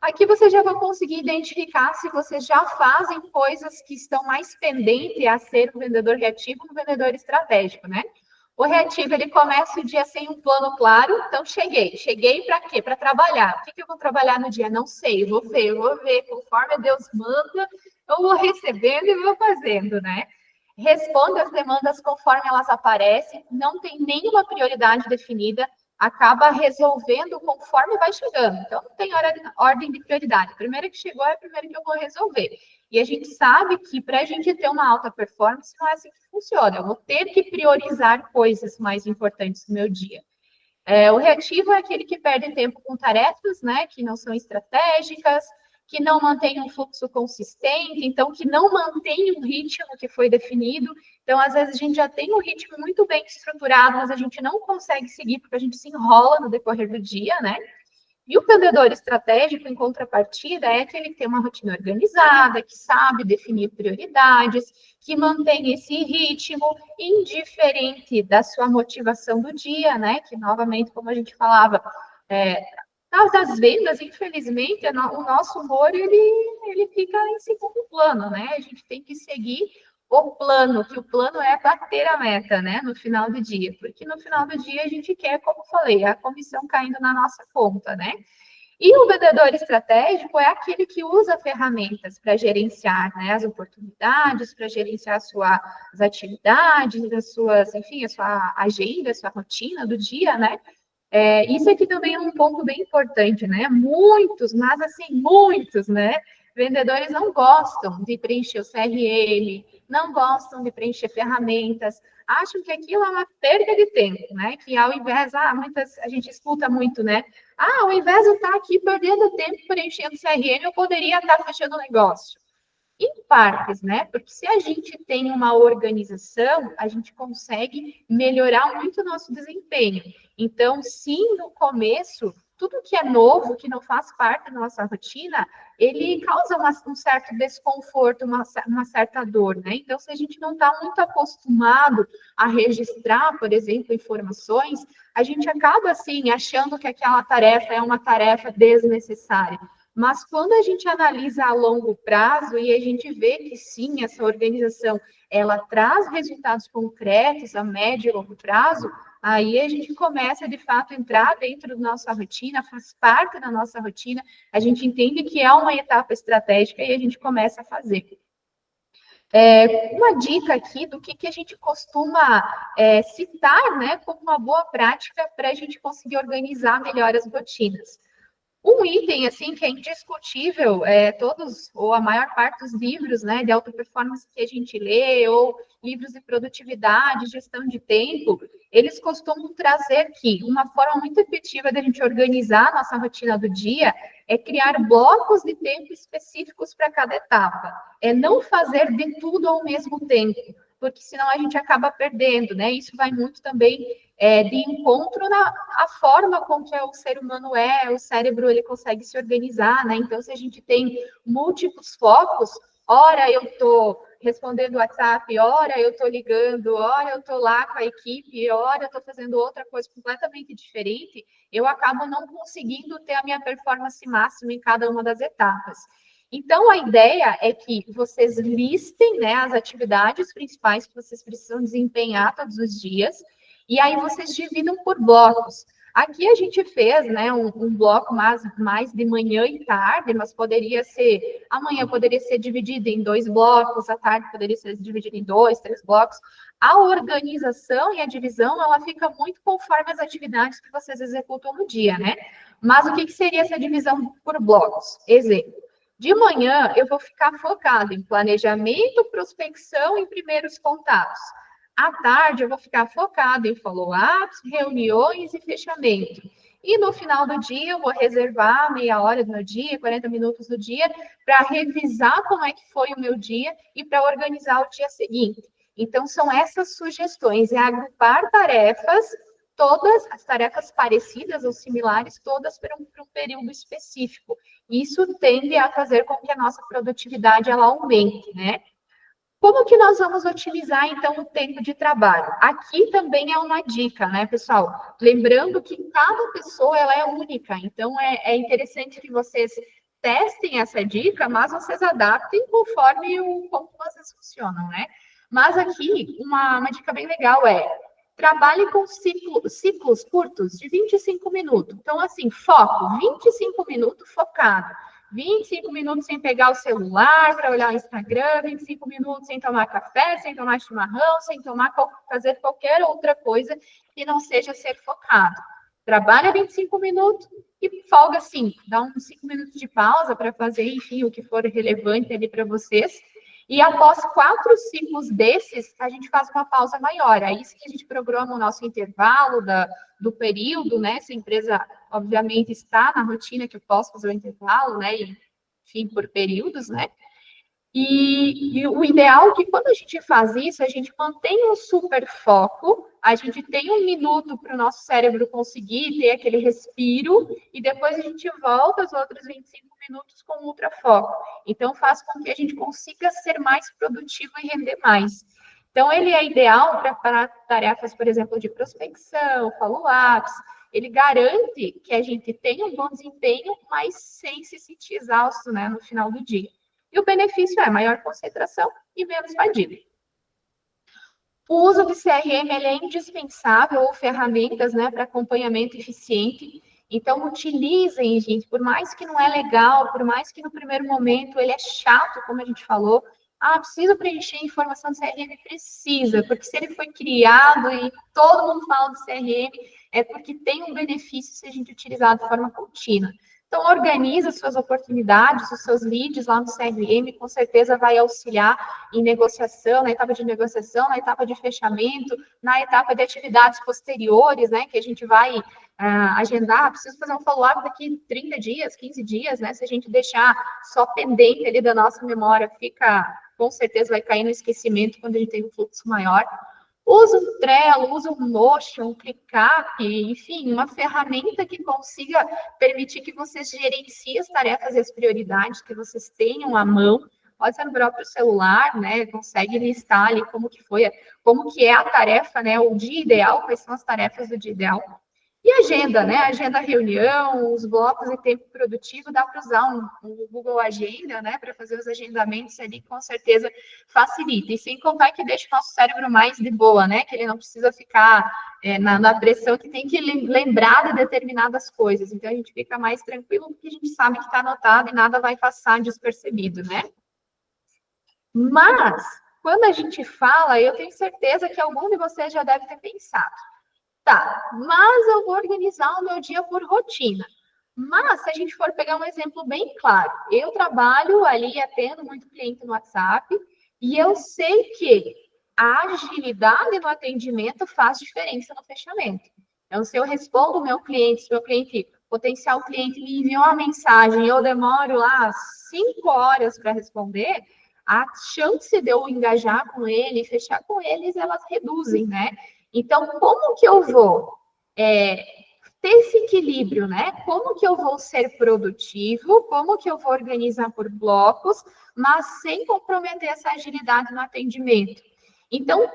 Aqui vocês já vão conseguir identificar se vocês já fazem coisas que estão mais pendentes a ser um vendedor reativo ou um vendedor estratégico, né? O reativo, ele começa o dia sem um plano claro, então cheguei para quê? Para trabalhar. O que eu vou trabalhar no dia? Não sei, eu vou ver, conforme Deus manda, eu vou recebendo e vou fazendo, né? Responde as demandas conforme elas aparecem, não tem nenhuma prioridade definida, acaba resolvendo conforme vai chegando. Então, não tem ordem de prioridade. A primeira que chegou é a primeira que eu vou resolver. E a gente sabe que para a gente ter uma alta performance, não é assim que funciona. Eu vou ter que priorizar coisas mais importantes no meu dia. O reativo é aquele que perde tempo com tarefas, né, que não são estratégicas, que não mantém um fluxo consistente, então que não mantém um ritmo que foi definido. Então, às vezes, a gente já tem um ritmo muito bem estruturado, mas a gente não consegue seguir porque a gente se enrola no decorrer do dia, né? E o vendedor estratégico, em contrapartida, é aquele que tem uma rotina organizada, que sabe definir prioridades, que mantém esse ritmo, indiferente da sua motivação do dia, né? Que, novamente, como a gente falava, das vendas, infelizmente, o nosso humor, ele fica em segundo plano, né? A gente tem que seguir o plano, que o plano é bater a meta, né, no final do dia, porque no final do dia a gente quer, como falei, a comissão caindo na nossa conta, né? E o vendedor estratégico é aquele que usa ferramentas para gerenciar, né, as oportunidades, para gerenciar as atividades, enfim, a sua agenda, a sua rotina do dia, né? Isso aqui também é um ponto bem importante, né? Muitos, mas assim, muitos, né? Vendedores não gostam de preencher o CRM, não gostam de preencher ferramentas, acham que aquilo é uma perda de tempo, né? Que ao invés, a gente escuta muito, né? Ao invés de eu estar aqui perdendo tempo preenchendo o CRM, eu poderia estar fechando o negócio. Em partes, né? Porque se a gente tem uma organização, a gente consegue melhorar muito o nosso desempenho. Então, sim, no começo, tudo que é novo, que não faz parte da nossa rotina, ele causa um certo desconforto, uma certa dor, né? Então, se a gente não está muito acostumado a registrar, por exemplo, informações, a gente acaba, assim, achando que aquela tarefa é uma tarefa desnecessária. Mas quando a gente analisa a longo prazo e a gente vê que sim, essa organização ela traz resultados concretos a médio e longo prazo, aí a gente começa de fato a entrar dentro da nossa rotina, faz parte da nossa rotina, a gente entende que é uma etapa estratégica e a gente começa a fazer. Uma dica aqui do que a gente costuma citar, né, como uma boa prática para a gente conseguir organizar melhor as rotinas. Um item, assim, que é indiscutível, todos, ou a maior parte dos livros, né, de alta performance que a gente lê, ou livros de produtividade, gestão de tempo, eles costumam trazer que uma forma muito efetiva da gente organizar a nossa rotina do dia é criar blocos de tempo específicos para cada etapa. É não fazer de tudo ao mesmo tempo, porque senão a gente acaba perdendo, né? Isso vai muito também de encontro na forma com que o ser humano o cérebro ele consegue se organizar, né? Então, se a gente tem múltiplos focos, ora eu estou respondendo WhatsApp, ora eu estou ligando, ora eu estou lá com a equipe, ora eu estou fazendo outra coisa completamente diferente, eu acabo não conseguindo ter a minha performance máxima em cada uma das etapas. Então, a ideia é que vocês listem, né, as atividades principais que vocês precisam desempenhar todos os dias, e aí vocês dividam por blocos. Aqui a gente fez, né, um bloco mais de manhã e tarde, mas amanhã poderia ser dividido em 2 blocos, à tarde poderia ser dividido em 2, 3 blocos. A organização e a divisão, ela fica muito conforme as atividades que vocês executam no dia, né? Mas o que seria essa divisão por blocos? Exemplo. De manhã, eu vou ficar focado em planejamento, prospecção e primeiros contatos. À tarde, eu vou ficar focado em follow-ups, reuniões e fechamento. E no final do dia, eu vou reservar meia hora do meu dia, 40 minutos do dia, para revisar como é que foi o meu dia e para organizar o dia seguinte. Então, são essas sugestões, é agrupar tarefas, todas as tarefas parecidas ou similares, todas para um período específico. Isso tende a fazer com que a nossa produtividade ela aumente, né? Como que nós vamos otimizar, então, o tempo de trabalho? Aqui também é uma dica, né, pessoal? Lembrando que cada pessoa, ela é única, então é interessante que vocês testem essa dica, mas vocês adaptem conforme como vocês funcionam, né? Mas aqui, uma dica bem legal trabalhe com ciclos curtos de 25 minutos. Então, assim, foco, 25 minutos focado. 25 minutos sem pegar o celular para olhar o Instagram, 25 minutos sem tomar café, sem tomar chimarrão, sem fazer qualquer outra coisa que não seja ser focado. Trabalha 25 minutos e folga 5. Dá uns 5 minutos de pausa para fazer, enfim, o que for relevante ali para vocês. E após 4 ciclos desses, a gente faz uma pausa maior. Aí sim a gente programa o nosso intervalo do período, né? Se a empresa, obviamente, está na rotina que eu posso fazer o intervalo, né? E, enfim, por períodos, né? E o ideal é que quando a gente faz isso, a gente mantém um super foco, a gente tem 1 minuto para o nosso cérebro conseguir ter aquele respiro, e depois a gente volta os outros 25 minutos com ultra foco. Então, faz com que a gente consiga ser mais produtivo e render mais. Então, ele é ideal para tarefas, por exemplo, de prospecção, follow-ups. Ele garante que a gente tenha um bom desempenho, mas sem se sentir exausto, né, no final do dia. E o benefício é maior concentração e menos fadiga. O uso de CRM ele é indispensável, ou ferramentas, né, para acompanhamento eficiente. Então, utilizem, gente, por mais que não é legal, por mais que no primeiro momento ele é chato, como a gente falou, preciso preencher informação do CRM? Precisa, porque se ele foi criado e todo mundo fala do CRM, é porque tem um benefício se a gente utilizar de forma contínua. Então, organiza suas oportunidades, os seus leads lá no CRM, com certeza vai auxiliar em negociação, na etapa de negociação, na etapa de fechamento, na etapa de atividades posteriores, né, que a gente vai agendar, preciso fazer um follow-up daqui 30 dias, 15 dias, né, se a gente deixar só pendente ali da nossa memória, com certeza vai cair no esquecimento quando a gente tem um fluxo maior. Usa um Trello, usa um Notion, um ClickUp, enfim, uma ferramenta que consiga permitir que vocês gerenciem as tarefas e as prioridades, que vocês tenham à mão. Pode ser no próprio celular, né? Consegue listar ali como que é a tarefa, né? O dia ideal, quais são as tarefas do dia ideal. E agenda, né? Agenda reunião, os blocos de tempo produtivo, dá para usar um Google Agenda, né? Para fazer os agendamentos ali, com certeza facilita. E sem contar que deixa o nosso cérebro mais de boa, né? Que ele não precisa ficar na pressão que tem que lembrar de determinadas coisas. Então, a gente fica mais tranquilo porque a gente sabe que está anotado e nada vai passar despercebido, né? Mas, quando a gente fala, eu tenho certeza que algum de vocês já deve ter pensado. Tá, mas eu vou organizar o meu dia por rotina. Mas, se a gente for pegar um exemplo bem claro, eu trabalho ali, atendo muito cliente no WhatsApp, e eu sei que a agilidade no atendimento faz diferença no fechamento. Então, se eu respondo o meu cliente, se o meu cliente, potencial cliente, me envia uma mensagem e eu demoro lá 5 horas para responder, a chance de eu engajar com ele e fechar com eles, elas reduzem, né? Então, como que eu vou ter esse equilíbrio, né? Como que eu vou ser produtivo? Como que eu vou organizar por blocos, mas sem comprometer essa agilidade no atendimento? Então,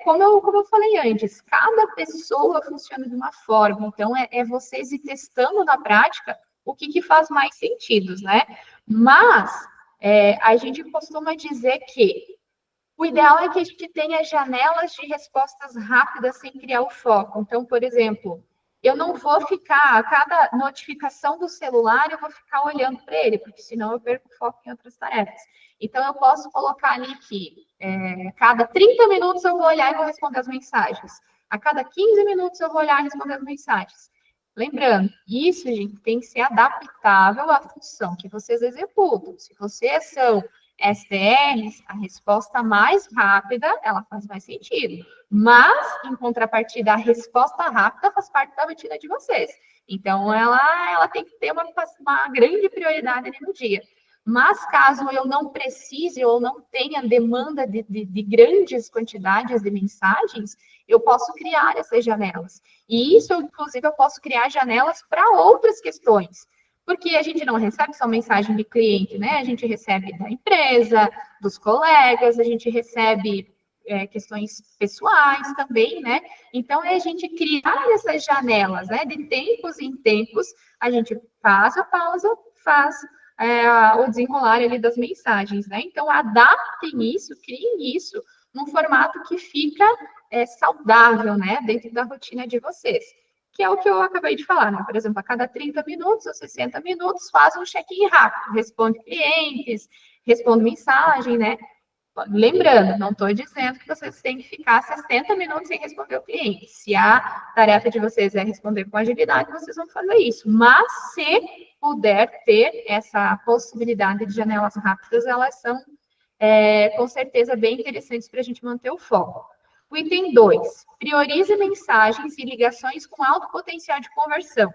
como eu falei antes, cada pessoa funciona de uma forma. Então, é vocês ir testando na prática o que faz mais sentido, né? Mas, a gente costuma dizer que o ideal é que a gente tenha janelas de respostas rápidas sem criar o foco. Então, por exemplo, eu não vou ficar, a cada notificação do celular, eu vou ficar olhando para ele, porque senão eu perco o foco em outras tarefas. Então, eu posso colocar ali que cada 30 minutos eu vou olhar e vou responder as mensagens. A cada 15 minutos eu vou olhar e responder as mensagens. Lembrando, isso, gente, tem que ser adaptável à função que vocês executam. Se vocês são SDRs, a resposta mais rápida, ela faz mais sentido. Mas, em contrapartida, a resposta rápida faz parte da rotina de vocês. Então, ela tem que ter uma grande prioridade ali no dia. Mas, caso eu não precise ou não tenha demanda de grandes quantidades de mensagens, eu posso criar essas janelas. E isso, inclusive, eu posso criar janelas para outras questões. Porque a gente não recebe só mensagem de cliente, né? A gente recebe da empresa, dos colegas, a gente recebe questões pessoais também, né? Então, é a gente criar essas janelas, né? De tempos em tempos, a gente faz a pausa, faz o desenrolar ali das mensagens, né? Então, adaptem isso, criem isso, num formato que fica saudável, né, dentro da rotina de vocês. Que é o que eu acabei de falar, né? Por exemplo, a cada 30 minutos ou 60 minutos, faz um check-in rápido, responde clientes, responde mensagem, né? Lembrando, não estou dizendo que vocês têm que ficar 60 minutos sem responder o cliente. Se a tarefa de vocês é responder com agilidade, vocês vão fazer isso. Mas, se puder ter essa possibilidade de janelas rápidas, elas são, com certeza, bem interessantes para a gente manter o foco. O item 2, priorize mensagens e ligações com alto potencial de conversão.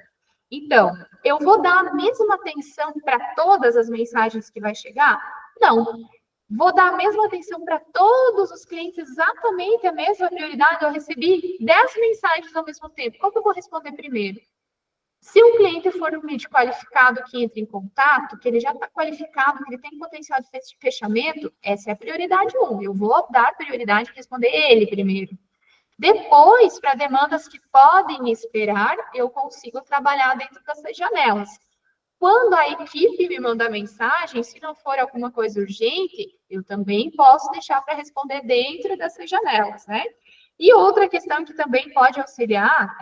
Então, eu vou dar a mesma atenção para todas as mensagens que vai chegar? Não. Vou dar a mesma atenção para todos os clientes, exatamente a mesma prioridade. Eu recebi 10 mensagens ao mesmo tempo. Qual que eu vou responder primeiro? Se um cliente for um lead qualificado que entra em contato, que ele já está qualificado, que ele tem potencial de fechamento, essa é a prioridade 1. Eu vou dar prioridade e responder ele primeiro. Depois, para demandas que podem esperar, eu consigo trabalhar dentro dessas janelas. Quando a equipe me manda mensagem, se não for alguma coisa urgente, eu também posso deixar para responder dentro dessas janelas, né? E outra questão que também pode auxiliar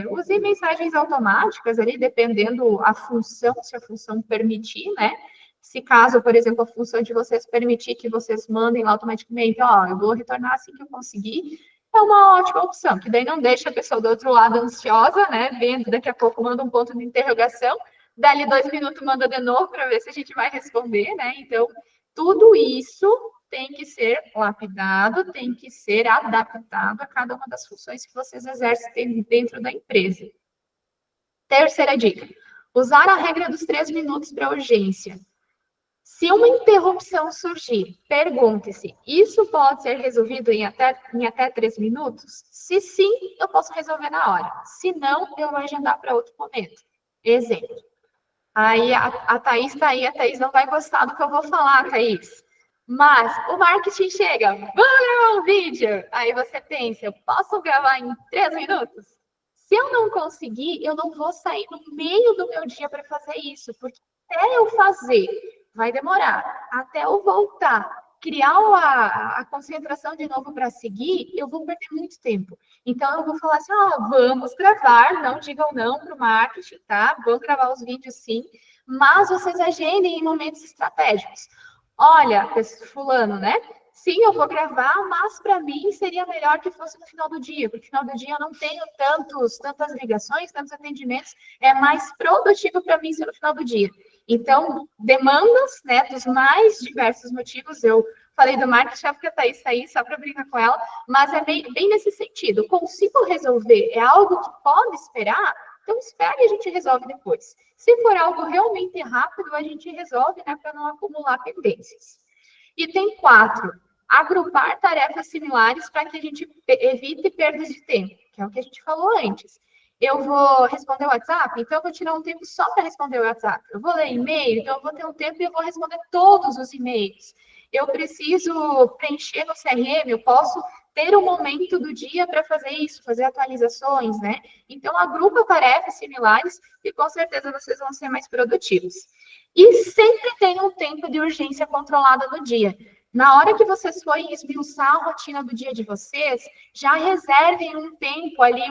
use mensagens automáticas ali, dependendo a função, se a função permitir, né? Se caso, por exemplo, a função de vocês permitir que vocês mandem lá automaticamente, ó, eu vou retornar assim que eu conseguir, é uma ótima opção, que daí não deixa a pessoa do outro lado ansiosa, né? Vendo, daqui a pouco manda um ponto de interrogação, dali 2 minutos manda de novo para ver se a gente vai responder, né? Então, tudo isso tem que ser lapidado, tem que ser adaptado a cada uma das funções que vocês exercem dentro da empresa. Terceira dica, usar a regra dos 3 minutos para urgência. Se uma interrupção surgir, pergunte-se, isso pode ser resolvido em até 3 minutos? Se sim, eu posso resolver na hora. Se não, eu vou agendar para outro momento. Exemplo. Aí a Thaís está aí, a Thaís não vai gostar do que eu vou falar, Thaís. Mas o marketing chega, vamos gravar um vídeo. Aí você pensa, eu posso gravar em 3 minutos? Se eu não conseguir, eu não vou sair no meio do meu dia para fazer isso, porque até eu fazer, vai demorar. Até eu voltar, criar a concentração de novo para seguir, eu vou perder muito tempo. Então, eu vou falar assim, ó, vamos gravar, não digam não para o marketing, tá? Vamos gravar os vídeos sim, mas vocês agendem em momentos estratégicos. Olha, fulano, né? Sim, eu vou gravar, mas para mim seria melhor que fosse no final do dia, porque no final do dia eu não tenho tantas ligações, tantos atendimentos, é mais produtivo para mim ser no final do dia. Então, demandas, né, dos mais diversos motivos, eu falei do marketing, porque a Thaís está aí só para brincar com ela, mas é bem nesse sentido. Consigo resolver, é algo que pode esperar, então espere e a gente resolve depois. Se for algo realmente rápido, a gente resolve, né, para não acumular pendências. Item 4, agrupar tarefas similares para que a gente evite perdas de tempo, que é o que a gente falou antes. Eu vou responder o WhatsApp, então eu vou tirar um tempo só para responder o WhatsApp. Eu vou ler e-mail, então eu vou ter um tempo e eu vou responder todos os e-mails. Eu preciso preencher no CRM, eu posso ter um momento do dia para fazer isso, fazer atualizações, né? Então, agrupa tarefas similares e com certeza vocês vão ser mais produtivos. E sempre tenham um tempo de urgência controlada no dia. Na hora que vocês forem esmiuçar a rotina do dia de vocês, já reservem um tempo ali,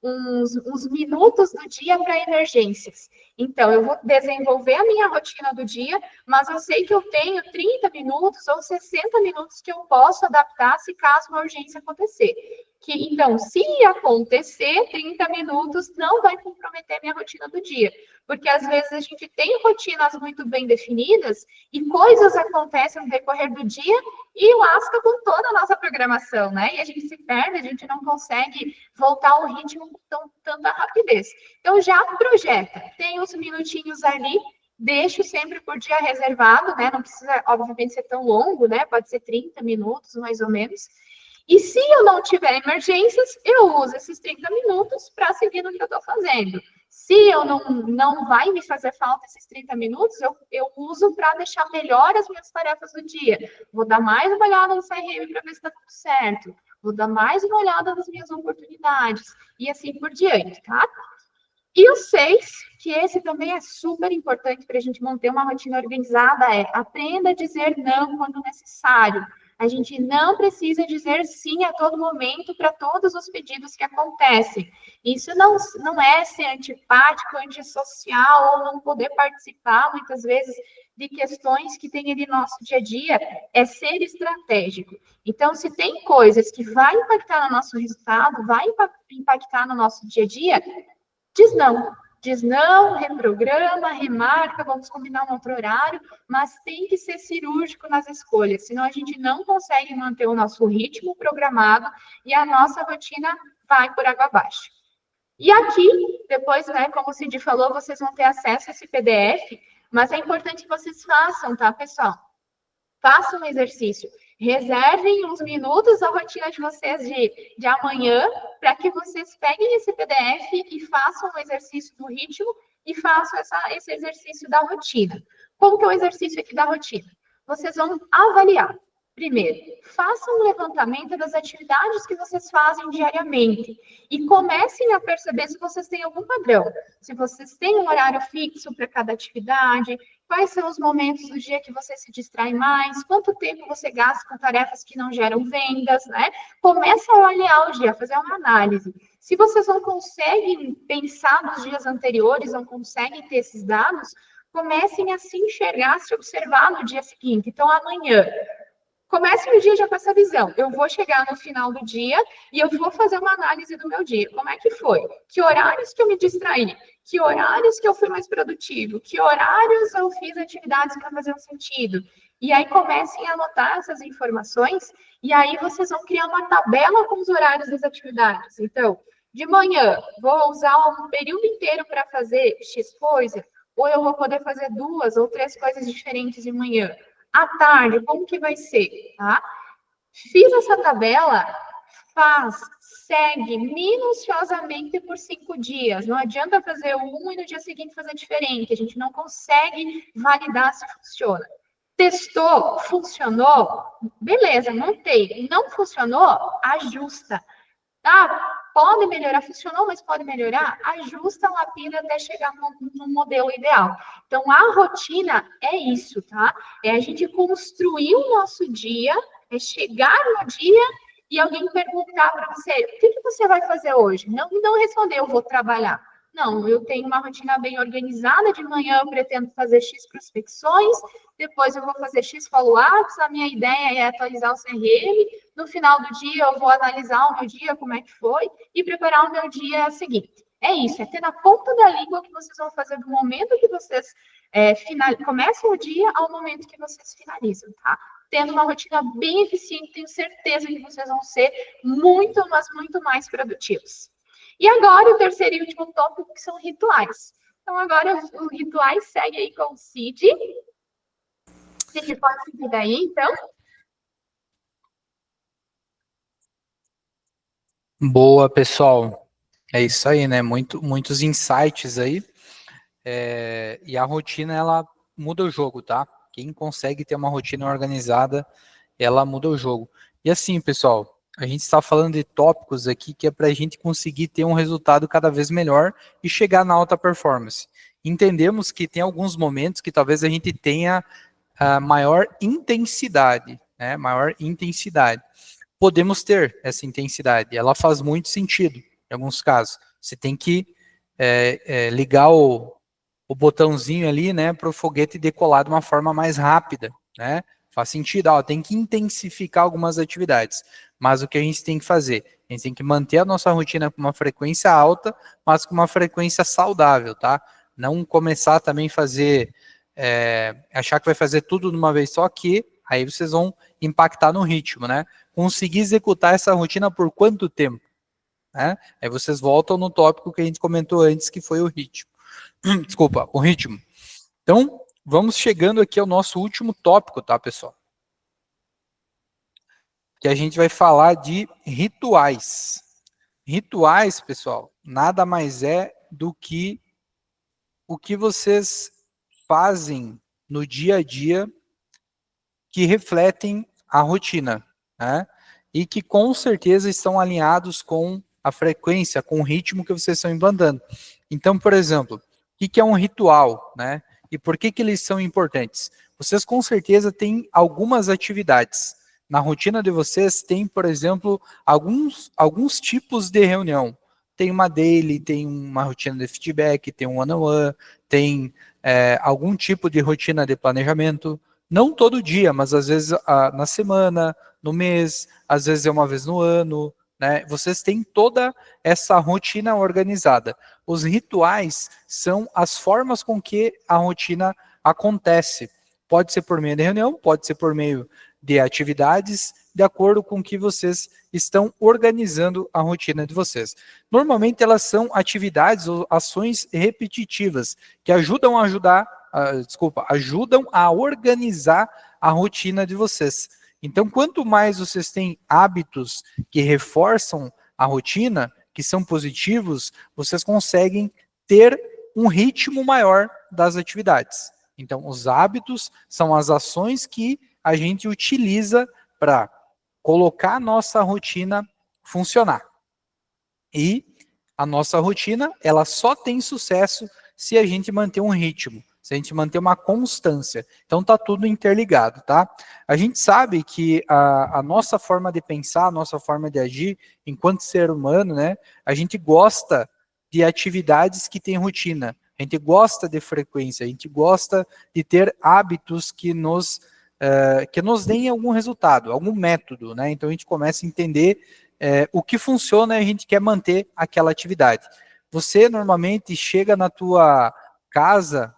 uns minutos do dia para emergências. Então, eu vou desenvolver a minha rotina do dia, mas eu sei que eu tenho 30 minutos ou 60 minutos que eu posso adaptar se caso uma urgência acontecer. Então, se acontecer, 30 minutos não vai comprometer minha rotina do dia. Porque, às vezes, a gente tem rotinas muito bem definidas e coisas acontecem no decorrer do dia e lasca com toda a nossa programação, né? E a gente se perde, a gente não consegue voltar ao ritmo com tanta rapidez. Então, já projeta, tem uns minutinhos ali, deixo sempre por dia reservado, né? Não precisa, obviamente, ser tão longo, né? Pode ser 30 minutos, mais ou menos. E se eu não tiver emergências, eu uso esses 30 minutos para seguir no que eu estou fazendo. Se eu não vai me fazer falta esses 30 minutos, eu uso para deixar melhor as minhas tarefas do dia. Vou dar mais uma olhada no CRM para ver se está tudo certo. Vou dar mais uma olhada nas minhas oportunidades. E assim por diante, tá? E o 6, que esse também é super importante para a gente manter uma rotina organizada, aprenda a dizer não quando necessário. A gente não precisa dizer sim a todo momento para todos os pedidos que acontecem. Isso não é ser antipático, antissocial, ou não poder participar, muitas vezes, de questões que tem ali no nosso dia a dia, é ser estratégico. Então, se tem coisas que vai impactar no nosso resultado, vai impactar no nosso dia a dia, diz não. Diz não, reprograma, remarca, vamos combinar um outro horário, mas tem que ser cirúrgico nas escolhas, senão a gente não consegue manter o nosso ritmo programado e a nossa rotina vai por água abaixo. E aqui, depois, né, como o Cid falou, vocês vão ter acesso a esse PDF, mas é importante que vocês façam, tá, pessoal? Façam um exercício. Reservem uns minutos da rotina de vocês de amanhã, para que vocês peguem esse PDF e façam o exercício do ritmo e façam esse exercício da rotina. Como que é o exercício aqui da rotina? Vocês vão avaliar. Primeiro, façam um levantamento das atividades que vocês fazem diariamente e comecem a perceber se vocês têm algum padrão, se vocês têm um horário fixo para cada atividade, quais são os momentos do dia que você se distrai mais, quanto tempo você gasta com tarefas que não geram vendas, né? Comece a avaliar o dia, fazer uma análise. Se vocês não conseguem pensar nos dias anteriores, não conseguem ter esses dados, comecem a se enxergar, se observar no dia seguinte. Então, amanhã, comece o dia já com essa visão. Eu vou chegar no final do dia e eu vou fazer uma análise do meu dia. Como é que foi? Que horários que eu me distraí? Que horários que eu fui mais produtivo? Que horários eu fiz atividades que não faziam sentido? E aí comecem a anotar essas informações e aí vocês vão criar uma tabela com os horários das atividades. Então, de manhã, vou usar um período inteiro para fazer X coisa, ou eu vou poder fazer 2 ou 3 coisas diferentes de manhã. À tarde, como que vai ser, tá? Fiz essa tabela, segue minuciosamente por 5 dias. Não adianta fazer um e no dia seguinte fazer diferente. A gente não consegue validar se funciona. Testou, funcionou, beleza, mantém. Não funcionou, ajusta. Tá? Pode melhorar, funcionou, mas pode melhorar, ajusta a lapida até chegar no modelo ideal. Então, a rotina é isso, tá? É a gente construir o nosso dia, é chegar no dia e alguém perguntar para você, o que você vai fazer hoje? Não responder, eu vou trabalhar. Não, eu tenho uma rotina bem organizada, de manhã eu pretendo fazer X prospecções, depois eu vou fazer X follow-ups, a minha ideia é atualizar o CRM, no final do dia eu vou analisar o meu dia, como é que foi, e preparar o meu dia seguinte. É isso, é ter na ponta da língua o que vocês vão fazer do momento que vocês começam o dia ao momento que vocês finalizam, tá? Tendo uma rotina bem eficiente, tenho certeza que vocês vão ser muito, mas muito mais produtivos. E agora, o terceiro e último tópico, que são rituais. Então, agora, os rituais segue aí com o Cid. Cid, pode seguir daí, então? Boa, pessoal. É isso aí, né? Muitos insights aí. E a rotina, ela muda o jogo, tá? Quem consegue ter uma rotina organizada, ela muda o jogo. E assim, pessoal, a gente está falando de tópicos aqui que é para a gente conseguir ter um resultado cada vez melhor e chegar na alta performance. Entendemos que tem alguns momentos que talvez a gente tenha maior intensidade, né? Maior intensidade. Podemos ter essa intensidade, ela faz muito sentido em alguns casos. Você tem que ligar o botãozinho ali, né, para o foguete decolar de uma forma mais rápida, né? Faz sentido, tem que intensificar algumas atividades, mas o que a gente tem que fazer? A gente tem que manter a nossa rotina com uma frequência alta, mas com uma frequência saudável, tá? Não começar também a fazer, achar que vai fazer tudo de uma vez só, que aí vocês vão impactar no ritmo, né? Conseguir executar essa rotina por quanto tempo? Né? Aí vocês voltam no tópico que a gente comentou antes, que foi o ritmo. Desculpa, o ritmo. Então, vamos chegando aqui ao nosso último tópico, tá, pessoal? Que a gente vai falar de rituais. Rituais, pessoal, nada mais é do que o que vocês fazem no dia a dia que refletem a rotina, né? E que com certeza estão alinhados com a frequência, com o ritmo que vocês estão implantando. Então, por exemplo, o que é um ritual, né? E por que eles são importantes? Vocês com certeza têm algumas atividades, na rotina de vocês tem, por exemplo, alguns tipos de reunião. Tem uma daily, tem uma rotina de feedback, tem um one-on-one, tem algum tipo de rotina de planejamento. Não todo dia, mas às vezes na semana, no mês, às vezes é uma vez no ano, né? Vocês têm toda essa rotina organizada. Os rituais são as formas com que a rotina acontece. Pode ser por meio de reunião, pode ser por meio de atividades, de acordo com que vocês estão organizando a rotina de vocês. Normalmente elas são atividades ou ações repetitivas que ajudam a organizar a rotina de vocês. Então, quanto mais vocês têm hábitos que reforçam a rotina, que são positivos, vocês conseguem ter um ritmo maior das atividades. Então, os hábitos são as ações que a gente utiliza para colocar a nossa rotina funcionar. E a nossa rotina, ela só tem sucesso se a gente manter um ritmo, se a gente manter uma constância. Então tá tudo interligado, tá? A gente sabe que a nossa forma de pensar, a nossa forma de agir, enquanto ser humano, né? A gente gosta de atividades que têm rotina. A gente gosta de frequência, a gente gosta de ter hábitos que nos deem algum resultado, algum método, né? Então a gente começa a entender o que funciona e a gente quer manter aquela atividade. Você normalmente chega na tua casa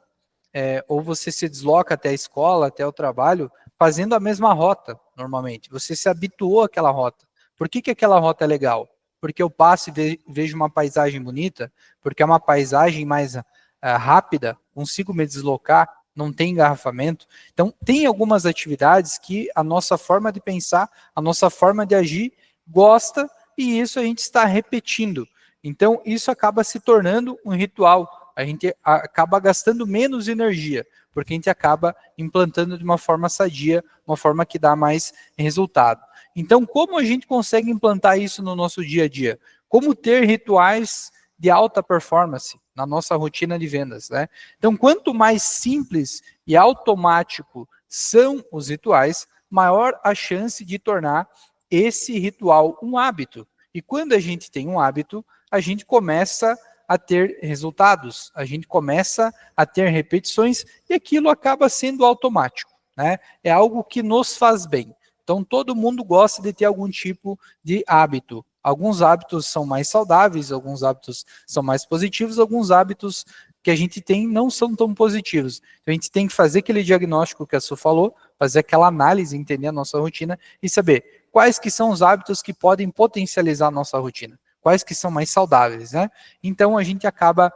ou você se desloca até a escola, até o trabalho, fazendo a mesma rota, normalmente. Você se habituou àquela rota. Por que aquela rota é legal? Porque eu passo e vejo uma paisagem bonita, porque é uma paisagem mais rápida, consigo me deslocar, não tem engarrafamento. Então, tem algumas atividades que a nossa forma de pensar, a nossa forma de agir, gosta, e isso a gente está repetindo. Então, isso acaba se tornando um ritual. A gente acaba gastando menos energia, porque a gente acaba implantando de uma forma sadia, uma forma que dá mais resultado. Então, como a gente consegue implantar isso no nosso dia a dia? Como ter rituais de alta performance na nossa rotina de vendas, né? Então, quanto mais simples e automático são os rituais, maior a chance de tornar esse ritual um hábito. E quando a gente tem um hábito, a gente começa a ter resultados, a gente começa a ter repetições e aquilo acaba sendo automático, né? É algo que nos faz bem. Então, todo mundo gosta de ter algum tipo de hábito. Alguns hábitos são mais saudáveis, alguns hábitos são mais positivos, alguns hábitos que a gente tem não são tão positivos. Então, a gente tem que fazer aquele diagnóstico que a Su falou, fazer aquela análise, entender a nossa rotina e saber quais que são os hábitos que podem potencializar a nossa rotina, quais que são mais saudáveis, né? Então, a gente acaba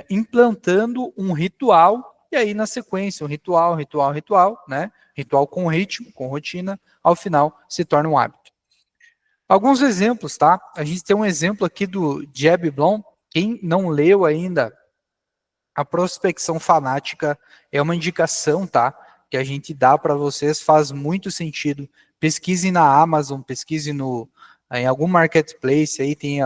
implantando um ritual, e aí na sequência, um ritual, né? Ritual com ritmo, com rotina, ao final se torna um hábito. Alguns exemplos, tá? A gente tem um exemplo aqui do Jeb Blount. Quem não leu ainda, a prospecção fanática é uma indicação, tá? Que a gente dá para vocês, faz muito sentido. Pesquise na Amazon, pesquise em algum marketplace, aí tem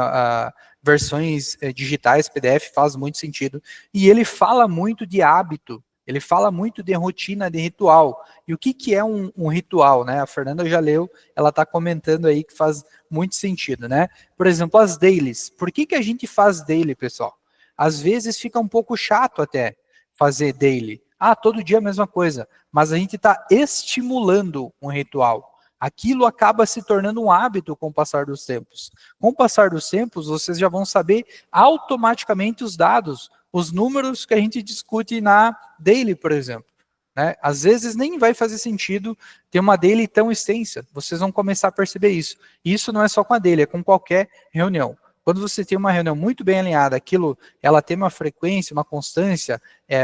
versões digitais, PDF, faz muito sentido. E ele fala muito de hábito, ele fala muito de rotina, de ritual. E o que é um ritual, né? A Fernanda já leu, ela está comentando aí que faz muito sentido, né? Por exemplo, as dailies. Por que a gente faz daily, pessoal? Às vezes fica um pouco chato até fazer daily. Todo dia a mesma coisa. Mas a gente está estimulando um ritual. Aquilo acaba se tornando um hábito com o passar dos tempos. Com o passar dos tempos, vocês já vão saber automaticamente os dados, os números que a gente discute na daily, por exemplo. Né? Às vezes nem vai fazer sentido ter uma daily tão extensa. Vocês vão começar a perceber isso. E isso não é só com a daily, é com qualquer reunião. Quando você tem uma reunião muito bem alinhada, ela tem uma frequência, uma constância,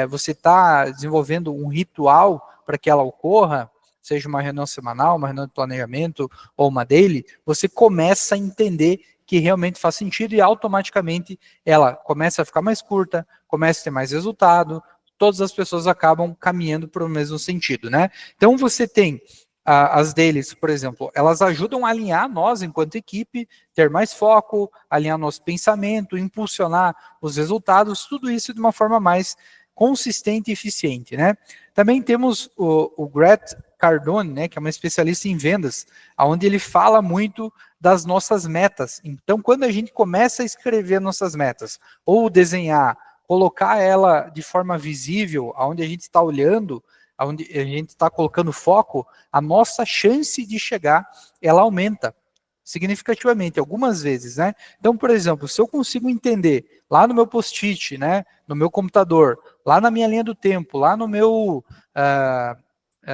você está desenvolvendo um ritual para que ela ocorra, seja uma reunião semanal, uma reunião de planejamento ou uma daily, você começa a entender que realmente faz sentido e automaticamente ela começa a ficar mais curta, começa a ter mais resultado, todas as pessoas acabam caminhando para o mesmo sentido, né? Então você tem as dailies, por exemplo, elas ajudam a alinhar nós, enquanto equipe, ter mais foco, alinhar nosso pensamento, impulsionar os resultados, tudo isso de uma forma mais consistente e eficiente, né? Também temos o Brett Cardone, né, que é uma especialista em vendas, onde ele fala muito das nossas metas. Então, quando a gente começa a escrever nossas metas, ou desenhar, colocar ela de forma visível, onde a gente está olhando, onde a gente está colocando foco, a nossa chance de chegar, ela aumenta significativamente, algumas vezes, né? Então, por exemplo, se eu consigo entender lá no meu post-it, né, no meu computador, lá na minha linha do tempo, lá no meu,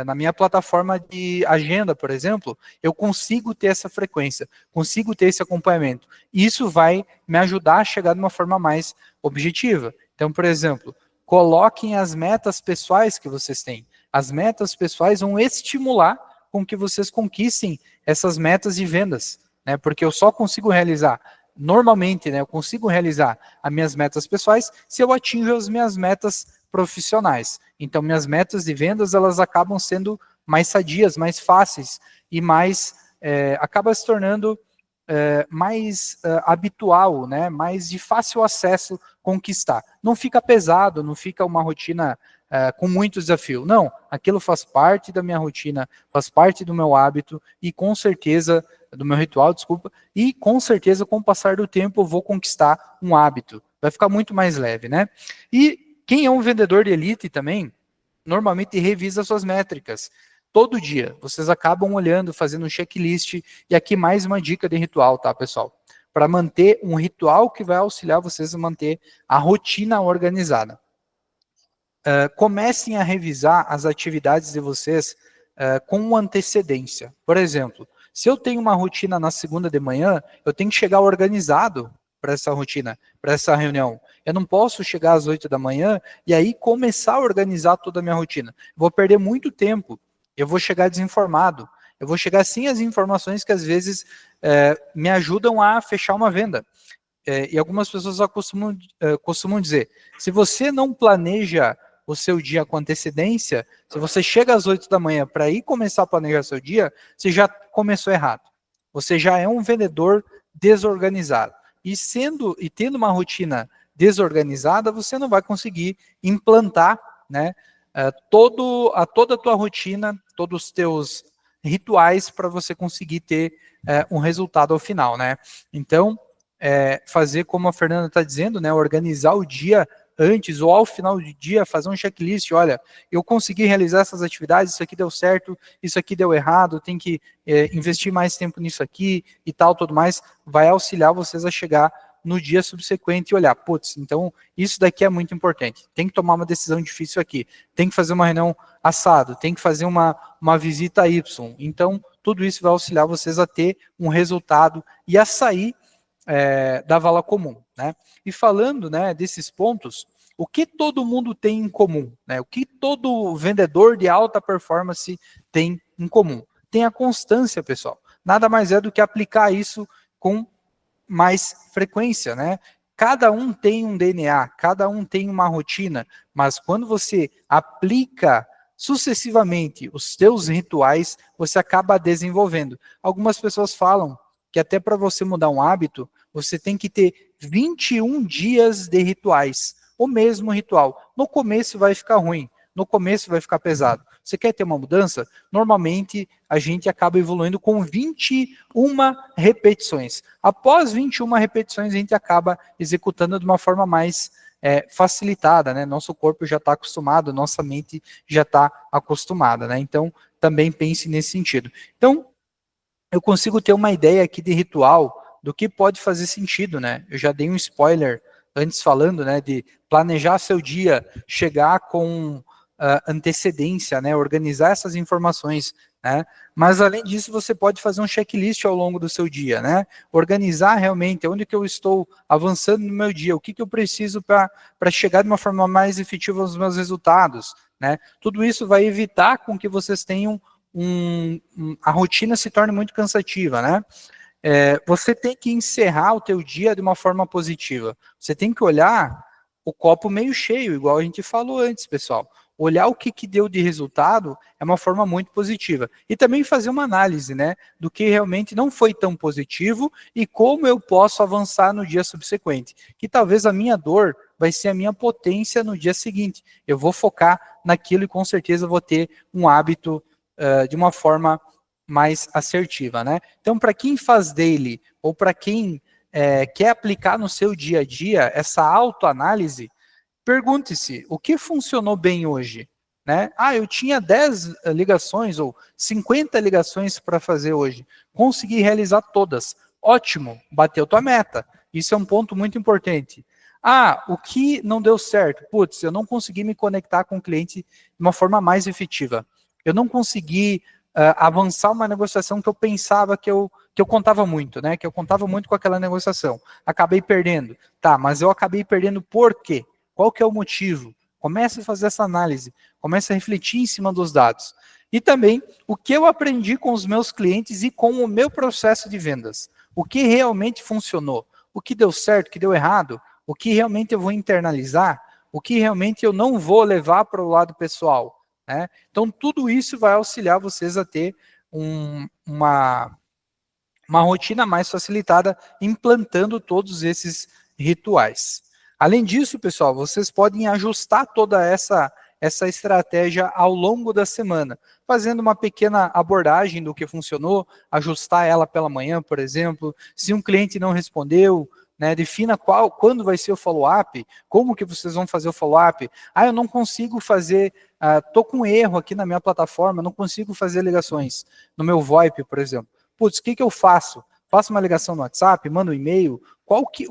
na minha plataforma de agenda, por exemplo, eu consigo ter essa frequência, consigo ter esse acompanhamento. Isso vai me ajudar a chegar de uma forma mais objetiva. Então, por exemplo, coloquem as metas pessoais que vocês têm. As metas pessoais vão estimular com que vocês conquistem essas metas de vendas, né? Porque eu só consigo realizar, normalmente, né? Eu consigo realizar as minhas metas pessoais se eu atinjo as minhas metas profissionais. Então, minhas metas de vendas, elas acabam sendo mais sadias, mais fáceis e mais, acaba se tornando mais habitual, né? Mais de fácil acesso conquistar. Não fica pesado, não fica uma rotina com muito desafio. Não, aquilo faz parte da minha rotina, faz parte do meu hábito e com certeza, do meu ritual, desculpa, e com certeza com o passar do tempo eu vou conquistar um hábito. Vai ficar muito mais leve, né? E quem é um vendedor de elite também, normalmente revisa suas métricas. Todo dia, vocês acabam olhando, fazendo um checklist, e aqui mais uma dica de ritual, tá, pessoal? Para manter um ritual que vai auxiliar vocês a manter a rotina organizada. Comecem a revisar as atividades de vocês com antecedência. Por exemplo, se eu tenho uma rotina na segunda de manhã, eu tenho que chegar organizado para essa rotina, para essa reunião. Eu não posso chegar às 8 da manhã e aí começar a organizar toda a minha rotina. Vou perder muito tempo, eu vou chegar desinformado, eu vou chegar sem as informações que às vezes me ajudam a fechar uma venda. E algumas pessoas costumam dizer, se você não planeja o seu dia com antecedência, se você chega às 8 da manhã para ir começar a planejar seu dia, você já começou errado. Você já é um vendedor desorganizado. E tendo uma rotina desorganizada, você não vai conseguir implantar, né, toda a tua rotina, todos os teus rituais para você conseguir ter um resultado ao final, né? Então, fazer como a Fernanda está dizendo, né, organizar o dia antes ou ao final do dia, fazer um checklist, olha, eu consegui realizar essas atividades, isso aqui deu certo, isso aqui deu errado, tem que investir mais tempo nisso aqui e tal, tudo mais, vai auxiliar vocês a chegar no dia subsequente e olhar, putz, então isso daqui é muito importante, tem que tomar uma decisão difícil aqui, tem que fazer uma reunião assado, tem que fazer uma visita Y, então tudo isso vai auxiliar vocês a ter um resultado e a sair da vala comum, né? E falando, né, desses pontos, o que todo mundo tem em comum, né? O que todo vendedor de alta performance tem em comum? Tem a constância, pessoal. Nada mais é do que aplicar isso com mais frequência, né? Cada um tem um DNA, cada um tem uma rotina, mas quando você aplica sucessivamente os seus rituais, você acaba desenvolvendo. Algumas pessoas falam que até para você mudar um hábito, você tem que ter 21 dias de rituais, o mesmo ritual. No começo vai ficar ruim, no começo vai ficar pesado. Você quer ter uma mudança? Normalmente a gente acaba evoluindo com 21 repetições. Após 21 repetições, a gente acaba executando de uma forma mais facilitada, né? Nosso corpo já está acostumado, nossa mente já está acostumada, né? Então, também pense nesse sentido. Então, eu consigo ter uma ideia aqui de ritual do que pode fazer sentido, né? Eu já dei um spoiler antes falando, né, de planejar seu dia, chegar com antecedência, né, organizar essas informações, né? Mas além disso, você pode fazer um checklist ao longo do seu dia, né? Organizar realmente onde que eu estou avançando no meu dia, o que eu preciso para chegar de uma forma mais efetiva aos meus resultados, né? Tudo isso vai evitar com que vocês tenham a rotina se torne muito cansativa, né? Você tem que encerrar o teu dia de uma forma positiva. Você tem que olhar o copo meio cheio, igual a gente falou antes, pessoal. Olhar o que deu de resultado é uma forma muito positiva. E também fazer uma análise, né, do que realmente não foi tão positivo e como eu posso avançar no dia subsequente. Que talvez a minha dor vai ser a minha potência no dia seguinte. Eu vou focar naquilo e com certeza vou ter um hábito de uma forma mais assertiva, né? Então, para quem faz daily, ou para quem quer aplicar no seu dia a dia essa autoanálise, pergunte-se, o que funcionou bem hoje? Né? Eu tinha 10 ligações ou 50 ligações para fazer hoje. Consegui realizar todas. Ótimo, bateu tua meta. Isso é um ponto muito importante. O que não deu certo? Putz, eu não consegui me conectar com o cliente de uma forma mais efetiva. Eu não consegui avançar uma negociação que eu pensava que eu contava muito, né? Que eu contava muito com aquela negociação. Acabei perdendo. Tá, mas eu acabei perdendo por quê? Qual que é o motivo? Comece a fazer essa análise, comece a refletir em cima dos dados. E também, o que eu aprendi com os meus clientes e com o meu processo de vendas. O que realmente funcionou? O que deu certo, o que deu errado? O que realmente eu vou internalizar? O que realmente eu não vou levar para o lado pessoal? Né? Então, tudo isso vai auxiliar vocês a ter uma rotina mais facilitada, implantando todos esses rituais. Além disso, pessoal, vocês podem ajustar toda essa estratégia ao longo da semana, fazendo uma pequena abordagem do que funcionou, ajustar ela pela manhã, por exemplo. Se um cliente não respondeu, né, defina quando vai ser o follow-up, como que vocês vão fazer o follow-up. Eu não consigo fazer, estou com erro aqui na minha plataforma, não consigo fazer ligações no meu VoIP, por exemplo. Putz, o que eu faço? Faço uma ligação no WhatsApp, mando um e-mail, como que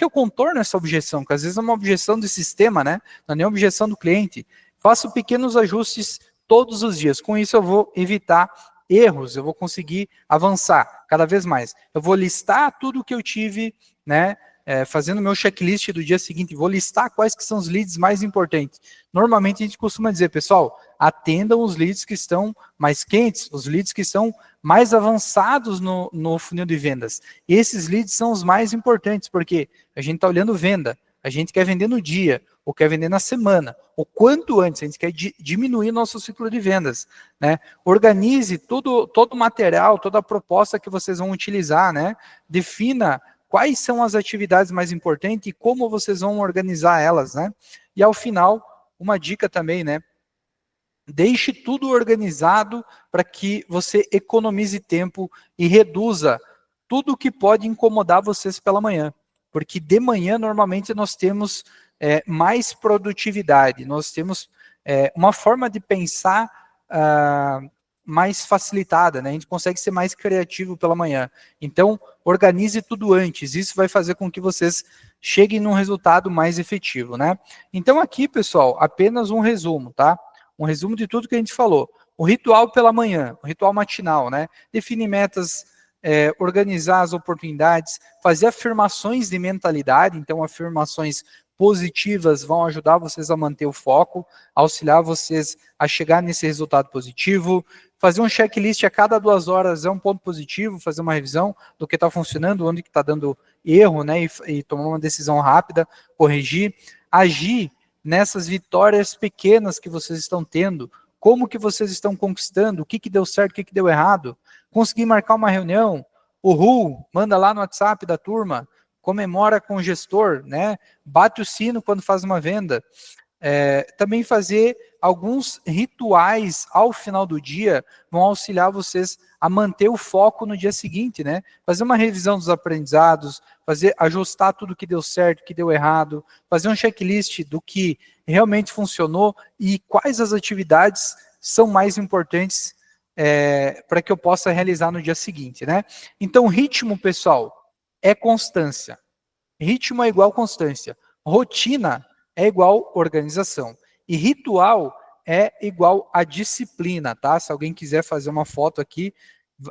eu contorno essa objeção? Porque às vezes é uma objeção do sistema, né? Não é nem objeção do cliente. Faço pequenos ajustes todos os dias. Com isso eu vou evitar erros, eu vou conseguir avançar cada vez mais. Eu vou listar tudo o que eu tive, né? Fazendo meu checklist do dia seguinte, vou listar quais que são os leads mais importantes. Normalmente a gente costuma dizer, pessoal, atendam os leads que estão mais quentes, os leads que estão mais avançados no funil de vendas. E esses leads são os mais importantes, porque a gente está olhando venda, a gente quer vender no dia, ou quer vender na semana, o quanto antes, a gente quer diminuir nosso ciclo de vendas. Né? Organize todo o material, toda a proposta que vocês vão utilizar, né? Defina quais são as atividades mais importantes e como vocês vão organizar elas, né? E ao final, uma dica também, né? Deixe tudo organizado para que você economize tempo e reduza tudo que pode incomodar vocês pela manhã. Porque de manhã, normalmente, nós temos mais produtividade, nós temos uma forma de pensar mais facilitada, né? A gente consegue ser mais criativo pela manhã. Então, organize tudo antes. Isso vai fazer com que vocês cheguem num resultado mais efetivo, né? Então, aqui, pessoal, apenas um resumo, tá? Um resumo de tudo que a gente falou. O ritual pela manhã, o ritual matinal, né? Definir metas, organizar as oportunidades, fazer afirmações de mentalidade, então afirmações positivas vão ajudar vocês a manter o foco, auxiliar vocês a chegar nesse resultado positivo. Fazer um checklist a cada 2 horas é um ponto positivo, fazer uma revisão do que está funcionando, onde que está dando erro, né? E tomar uma decisão rápida, corrigir. Agir nessas vitórias pequenas que vocês estão tendo, como que vocês estão conquistando, o que deu certo, o que deu errado. Conseguir marcar uma reunião, manda lá no WhatsApp da turma, comemora com o gestor, né? Bate o sino quando faz uma venda. Também fazer alguns rituais ao final do dia vão auxiliar vocês a manter o foco no dia seguinte, né? Fazer uma revisão dos aprendizados, ajustar tudo que deu certo, que deu errado, fazer um checklist do que realmente funcionou e quais as atividades são mais importantes para que eu possa realizar no dia seguinte, né? Então, ritmo, pessoal, é constância. Ritmo é igual constância. Rotina é igual organização. E ritual é igual a disciplina, tá? Se alguém quiser fazer uma foto aqui,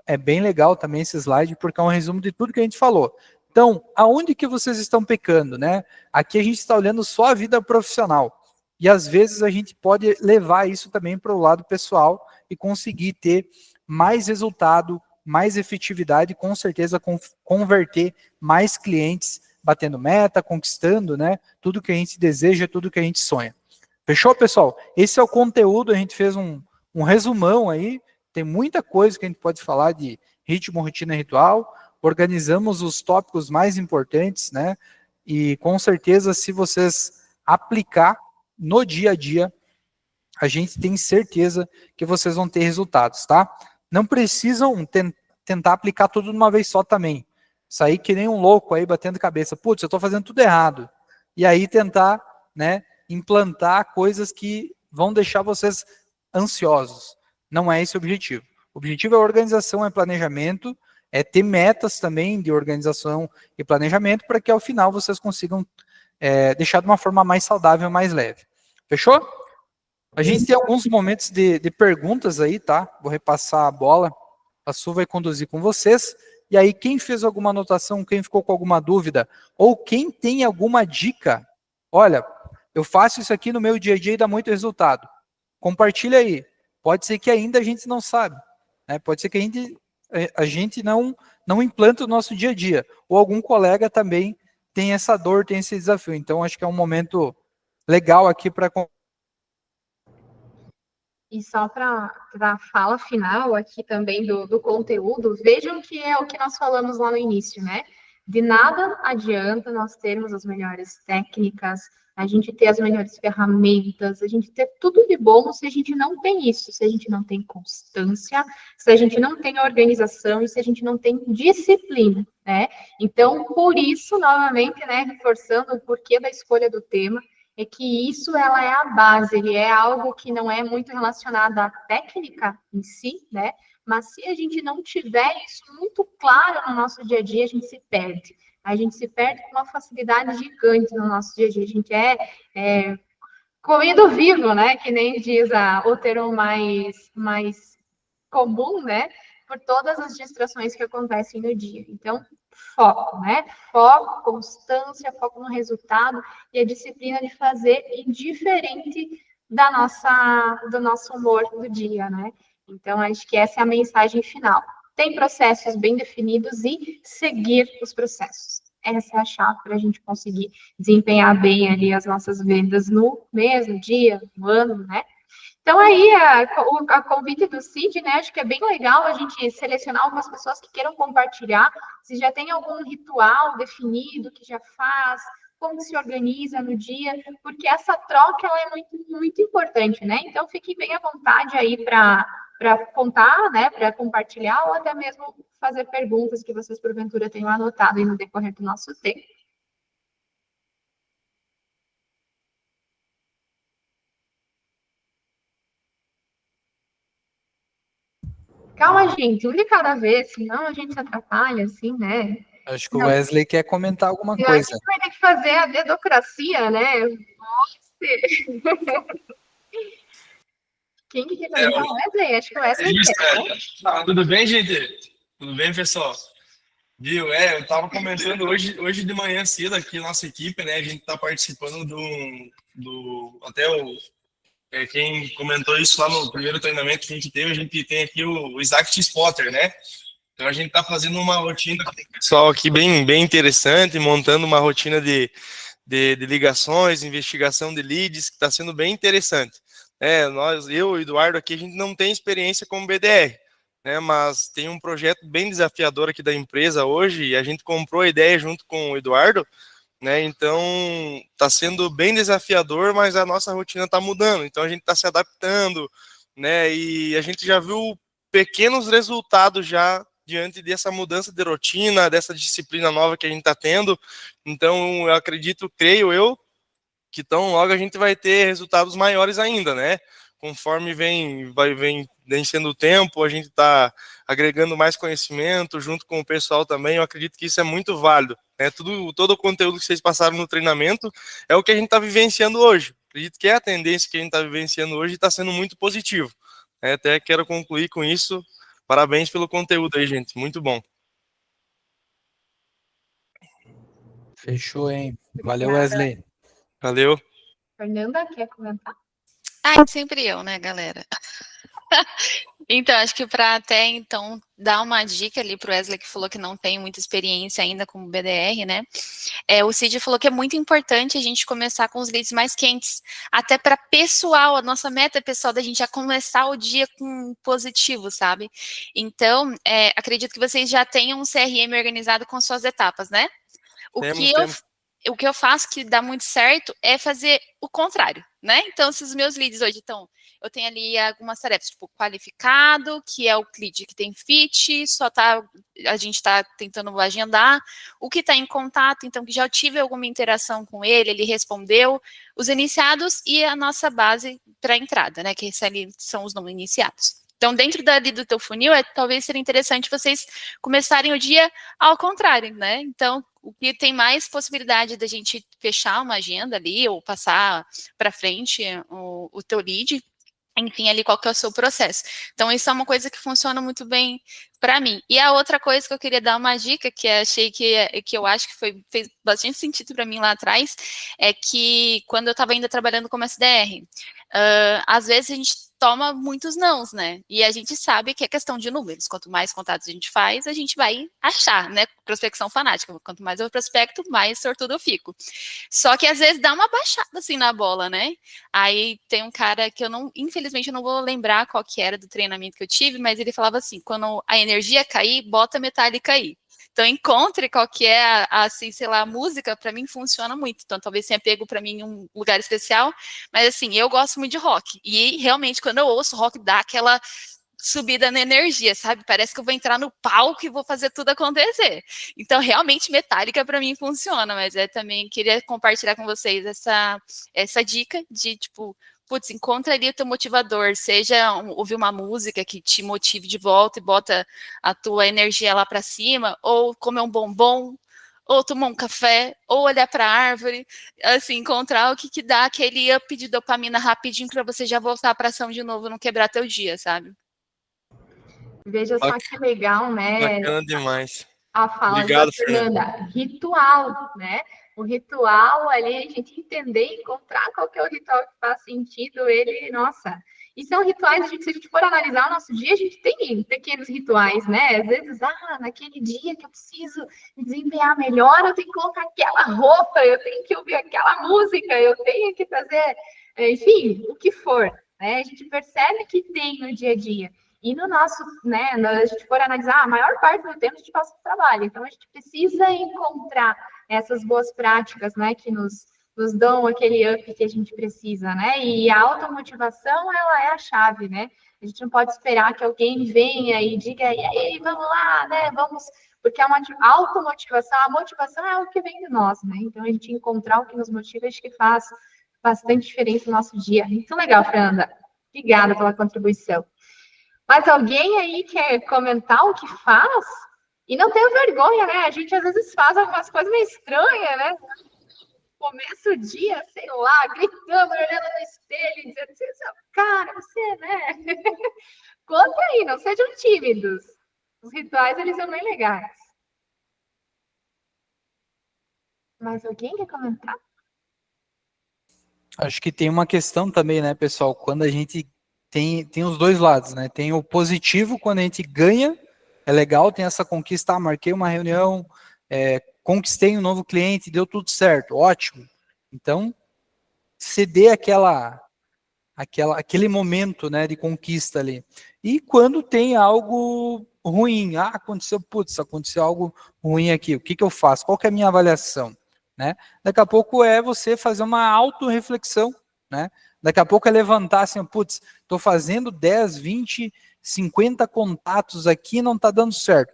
é bem legal também esse slide, porque é um resumo de tudo que a gente falou. Então, aonde que vocês estão pecando, né? Aqui a gente está olhando só a vida profissional. E às vezes a gente pode levar isso também para o lado pessoal e conseguir ter mais resultado, mais efetividade, com certeza converter mais clientes, batendo meta, conquistando, né? Tudo que a gente deseja, tudo que a gente sonha. Fechou, pessoal? Esse é o conteúdo, a gente fez um resumão aí, tem muita coisa que a gente pode falar de ritmo, rotina e ritual, organizamos os tópicos mais importantes, né? E com certeza, se vocês aplicar no dia a dia, a gente tem certeza que vocês vão ter resultados, tá? Não precisam tentar aplicar tudo de uma vez só também. Sair que nem um louco aí batendo cabeça. Putz, eu estou fazendo tudo errado. E aí tentar, né, implantar coisas que vão deixar vocês ansiosos. Não é esse o objetivo. O objetivo é organização, é planejamento, é ter metas também de organização e planejamento para que ao final vocês consigam deixar de uma forma mais saudável, mais leve. Fechou? A gente tem alguns momentos de perguntas aí, tá? Vou repassar a bola. A Su vai conduzir com vocês. E aí, quem fez alguma anotação, quem ficou com alguma dúvida, ou quem tem alguma dica, olha, eu faço isso aqui no meu dia a dia e dá muito resultado. Compartilha aí. Pode ser que ainda a gente não sabe, né? Pode ser que a gente não implanta o nosso dia a dia. Ou algum colega também tem essa dor, tem esse desafio. Então, acho que é um momento legal aqui para... E só para a fala final aqui também do conteúdo, vejam que é o que nós falamos lá no início, né? De nada adianta nós termos as melhores técnicas, a gente ter as melhores ferramentas, a gente ter tudo de bom se a gente não tem isso, se a gente não tem constância, se a gente não tem organização e se a gente não tem disciplina, né? Então, por isso, novamente, né, reforçando o porquê da escolha do tema, é que isso ela é a base, ele é algo que não é muito relacionado à técnica em si, né? Mas se a gente não tiver isso muito claro no nosso dia a dia, a gente se perde. A gente se perde com uma facilidade gigante no nosso dia a dia. A gente é comido vivo, né? Que nem diz o termo mais comum, né? Por todas as distrações que acontecem no dia. Então, foco, né? Foco, constância, foco no resultado e a disciplina de fazer indiferente do nosso humor do dia, né? Então, acho que essa é a mensagem final. Tem processos bem definidos e seguir os processos. Essa é a chave para a gente conseguir desempenhar bem ali as nossas vendas no mês, no dia, no ano, né? Então, aí, a convite do Cid, né, acho que é bem legal a gente selecionar algumas pessoas que queiram compartilhar, se já tem algum ritual definido que já faz, como se organiza no dia, porque essa troca, ela é muito, muito importante, né? Então, fique bem à vontade aí para contar, né, para compartilhar, ou até mesmo fazer perguntas que vocês, porventura, tenham anotado aí no decorrer do nosso tempo. Calma, gente, um de cada vez, senão a gente se atrapalha, assim, né? Acho que o Wesley quer comentar alguma coisa. A gente vai ter que fazer a dedocracia, né? Quem que quer comentar? O Wesley? Acho que o Wesley quer, né? Tudo bem, gente? Tudo bem, pessoal? Viu? Eu tava comentando hoje de manhã cedo aqui, nossa equipe, né? A gente tá participando até quem comentou isso lá no primeiro treinamento que a gente teve, a gente tem aqui o Isaac T-Spotter, né? Então a gente tá fazendo uma rotina com o pessoal aqui bem interessante, montando uma rotina de ligações, investigação de leads, que está sendo bem interessante. Eu e o Eduardo aqui, a gente não tem experiência como BDR, né, mas tem um projeto bem desafiador aqui da empresa hoje, e a gente comprou a ideia junto com o Eduardo, né, então está sendo bem desafiador, mas a nossa rotina está mudando, então a gente está se adaptando, né, e a gente já viu pequenos resultados já diante dessa mudança de rotina, dessa disciplina nova que a gente está tendo. Então, eu acredito, creio eu, que tão logo a gente vai ter resultados maiores ainda, né? Conforme vem sendo o tempo, a gente está agregando mais conhecimento junto com o pessoal também. Eu acredito que isso é muito válido, né? Todo o conteúdo que vocês passaram no treinamento é o que a gente está vivenciando hoje. Acredito que é a tendência que a gente está vivenciando hoje e está sendo muito positivo. Até quero concluir com isso. Parabéns pelo conteúdo aí, gente. Muito bom. Fechou, hein? Valeu, Wesley. Valeu. Fernanda, quer comentar? Sempre eu, né, galera? Então, acho que para até então dar uma dica ali para o Wesley, que falou que não tem muita experiência ainda com BDR, né? O Cid falou que é muito importante a gente começar com os leads mais quentes, até para pessoal, a nossa meta pessoal da gente já começar o dia com positivo, sabe? Então, acredito que vocês já tenham um CRM organizado com suas etapas, né? Temos. o que eu faço que dá muito certo é fazer o contrário, né? Então, se os meus leads hoje estão, eu tenho ali algumas tarefas, tipo qualificado, que é o lead que tem fit, a gente está tentando agendar, o que está em contato, então que já tive alguma interação com ele respondeu, os iniciados e a nossa base para entrada, né? Que esses ali são os não iniciados. Então, dentro do teu funil, talvez seria interessante vocês começarem o dia ao contrário, né? Então, o que tem mais possibilidade da gente fechar uma agenda ali ou passar para frente o teu lead, enfim, ali qual que é o seu processo. Então, isso é uma coisa que funciona muito bem para mim. E a outra coisa que eu queria dar uma dica, que achei que eu acho que fez bastante sentido para mim lá atrás, é que quando eu estava ainda trabalhando como SDR, às vezes a gente toma muitos nãos, né? E a gente sabe que é questão de números. Quanto mais contatos a gente faz, a gente vai achar, né? Prospecção fanática. Quanto mais eu prospecto, mais sortudo eu fico. Só que às vezes dá uma baixada assim na bola, né? Aí tem um cara que infelizmente eu não vou lembrar qual que era do treinamento que eu tive, mas ele falava assim, quando a energia cair, bota a metálica aí. Então, encontre qual que é assim, sei lá, a música, para mim funciona muito. Então, talvez tenha pego para mim um lugar especial, mas assim, eu gosto muito de rock. E realmente, quando eu ouço rock, dá aquela subida na energia, sabe? Parece que eu vou entrar no palco e vou fazer tudo acontecer. Então, realmente, Metallica para mim funciona, mas eu também queria compartilhar com vocês essa dica de, tipo, putz, encontra ali o teu motivador, seja ouvir uma música que te motive de volta e bota a tua energia lá para cima, ou comer um bombom, ou tomar um café, ou olhar para a árvore, assim, encontrar o que dá aquele up de dopamina rapidinho para você já voltar para ação de novo, não quebrar teu dia, sabe? Veja só que legal, né? Bacana demais. A fala Obrigado, da Fernanda. Ritual, né? O ritual ali, a gente entender, encontrar qual que é o ritual que faz sentido, nossa. E são rituais, se a gente for analisar o nosso dia, a gente tem pequenos rituais, né? Às vezes, naquele dia que eu preciso me desempenhar melhor, eu tenho que colocar aquela roupa, eu tenho que ouvir aquela música, eu tenho que fazer, enfim, o que for, né? A gente percebe que tem no dia a dia. E no nosso, né, a gente for analisar, a maior parte do tempo a gente passa no trabalho. Então, a gente precisa encontrar essas boas práticas, né, que nos dão aquele up que a gente precisa, né? E a automotivação, ela é a chave, né? A gente não pode esperar que alguém venha e diga, e aí, vamos lá, né? Vamos... Porque a automotivação, a motivação é algo que vem de nós, né? Então, a gente encontrar o que nos motiva, acho que faz bastante diferença no nosso dia. Muito legal, Fernanda. Obrigada pela contribuição. Mas alguém aí quer comentar o que faz? E não tenha vergonha, né? A gente às vezes faz algumas coisas meio estranhas, né? Começa o dia, sei lá, gritando, olhando no espelho, dizendo assim, cara, você, né? Conta aí, não sejam tímidos. Os rituais, eles são bem legais. Mais alguém quer comentar? Acho que tem uma questão também, né, pessoal? Quando a gente tem os dois lados, né? Tem o positivo, quando a gente ganha, é legal, tem essa conquista, marquei uma reunião, conquistei um novo cliente, deu tudo certo, ótimo. Então, ceder aquele momento, né, de conquista ali. E quando tem algo ruim, aconteceu algo ruim aqui, o que eu faço? Qual que é a minha avaliação? Né? Daqui a pouco é você fazer uma autorreflexão, né? Daqui a pouco é levantar assim, estou fazendo 10, 20, 50 contatos aqui, não está dando certo.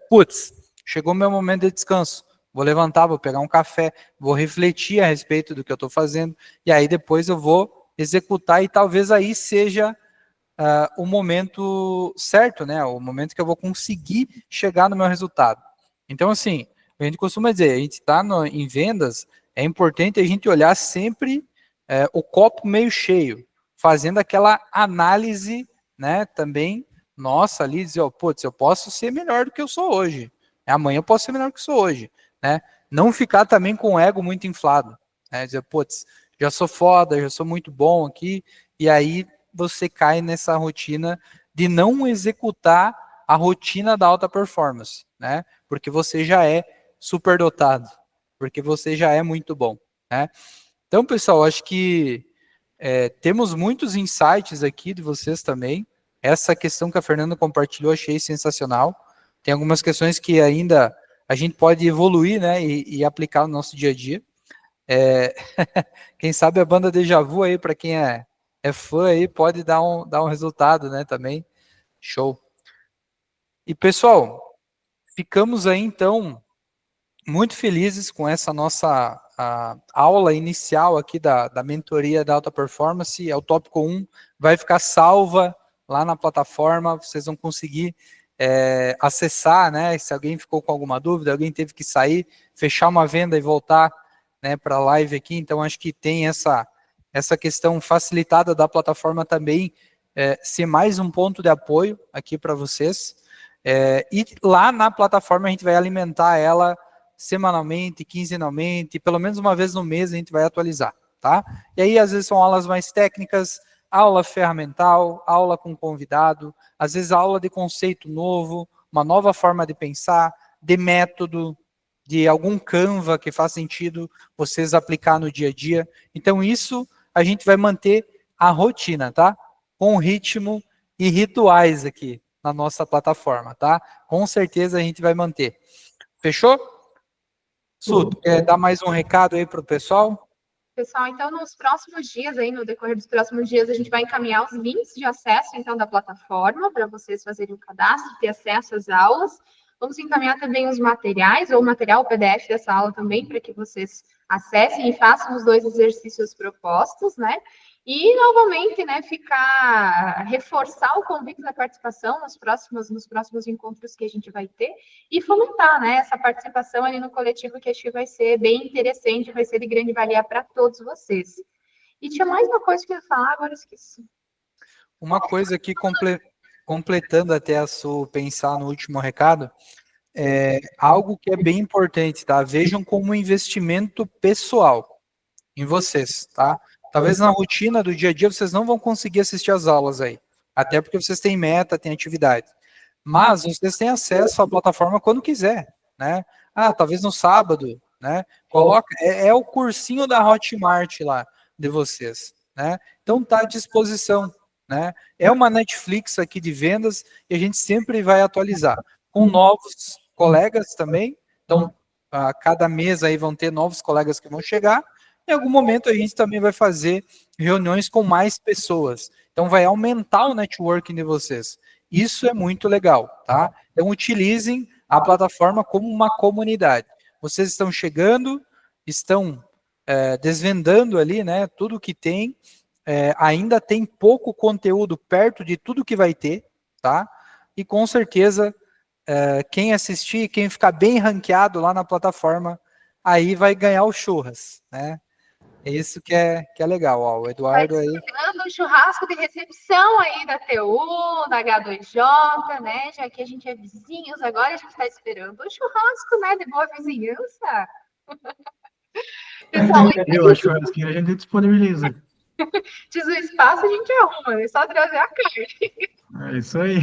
Chegou meu momento de descanso. Vou levantar, vou pegar um café, vou refletir a respeito do que eu estou fazendo, e aí depois eu vou executar, e talvez aí seja o momento certo, né? O momento que eu vou conseguir chegar no meu resultado. Então, assim, a gente costuma dizer, a gente está em vendas, é importante a gente olhar sempre o copo meio cheio, fazendo aquela análise, né, também, nossa, ali, dizer, eu posso ser melhor do que eu sou hoje, amanhã eu posso ser melhor do que eu sou hoje, né, não ficar também com o ego muito inflado, né, dizer, já sou foda, já sou muito bom aqui, e aí você cai nessa rotina de não executar a rotina da alta performance, né, porque você já é superdotado, porque você já é muito bom, né? Então, pessoal, acho que temos muitos insights aqui de vocês também. Essa questão que a Fernanda compartilhou, achei sensacional. Tem algumas questões que ainda a gente pode evoluir, né, e aplicar no nosso dia a dia. Quem sabe a banda Deja Vu aí, para quem é fã aí, pode dar um resultado, né, também. Show. E, pessoal, ficamos aí, então, muito felizes com essa nossa aula inicial aqui da mentoria da alta performance. É o tópico 1, vai ficar salva lá na plataforma, vocês vão conseguir acessar, né? Se alguém ficou com alguma dúvida, alguém teve que sair, fechar uma venda e voltar, né, para a live aqui, então acho que tem essa questão facilitada da plataforma também, ser mais um ponto de apoio aqui para vocês. E lá na plataforma a gente vai alimentar ela semanalmente, quinzenalmente, pelo menos uma vez no mês a gente vai atualizar, tá? E aí às vezes são aulas mais técnicas, aula ferramental, aula com convidado, às vezes aula de conceito novo, uma nova forma de pensar, de método, de algum Canva que faz sentido vocês aplicar no dia a dia. Então isso a gente vai manter a rotina, tá? Com ritmo e rituais aqui na nossa plataforma, tá? Com certeza a gente vai manter. Fechou? Su, quer dar mais um recado aí para o pessoal? Pessoal, então, nos próximos dias, aí, no decorrer dos próximos dias, a gente vai encaminhar os links de acesso, então, da plataforma, para vocês fazerem o cadastro, ter acesso às aulas. Vamos encaminhar também os materiais, ou o material PDF dessa aula também, para que vocês acessem e façam os 2 exercícios propostos, né? E, novamente, né, reforçar o convite da participação nos próximos encontros que a gente vai ter e fomentar, né, essa participação ali no coletivo, que acho que vai ser bem interessante, vai ser de grande valia para todos vocês. E tinha mais uma coisa que eu ia falar, agora eu esqueci. Uma coisa aqui, completando até a sua pensar no último recado, algo que é bem importante, tá? Vejam como um investimento pessoal em vocês, tá? Talvez na rotina do dia a dia vocês não vão conseguir assistir às aulas aí, até porque vocês têm meta, têm atividade. Mas vocês têm acesso à plataforma quando quiser, né? Talvez no sábado, né? Coloca, é o cursinho da Hotmart lá de vocês, né? Então tá à disposição, né? É uma Netflix aqui de vendas e a gente sempre vai atualizar com novos colegas também. Então, a cada mês aí vão ter novos colegas que vão chegar. Em algum momento a gente também vai fazer reuniões com mais pessoas. Então vai aumentar o networking de vocês. Isso é muito legal, tá? Então utilizem a plataforma como uma comunidade. Vocês estão chegando, estão desvendando ali, né? Tudo que tem. Ainda tem pouco conteúdo perto de tudo que vai ter, tá? E com certeza quem assistir, quem ficar bem ranqueado lá na plataforma, aí vai ganhar o churras, né? É isso que é legal, ó. O Eduardo aí. Um churrasco de recepção aí da TU, da H2J, né? Já que a gente é vizinhos, agora a gente está esperando um churrasco, né? De boa vizinhança. Pessoal, eu acho que a gente disponibiliza. Diz o espaço, a gente arruma, é só trazer a carne. É isso aí.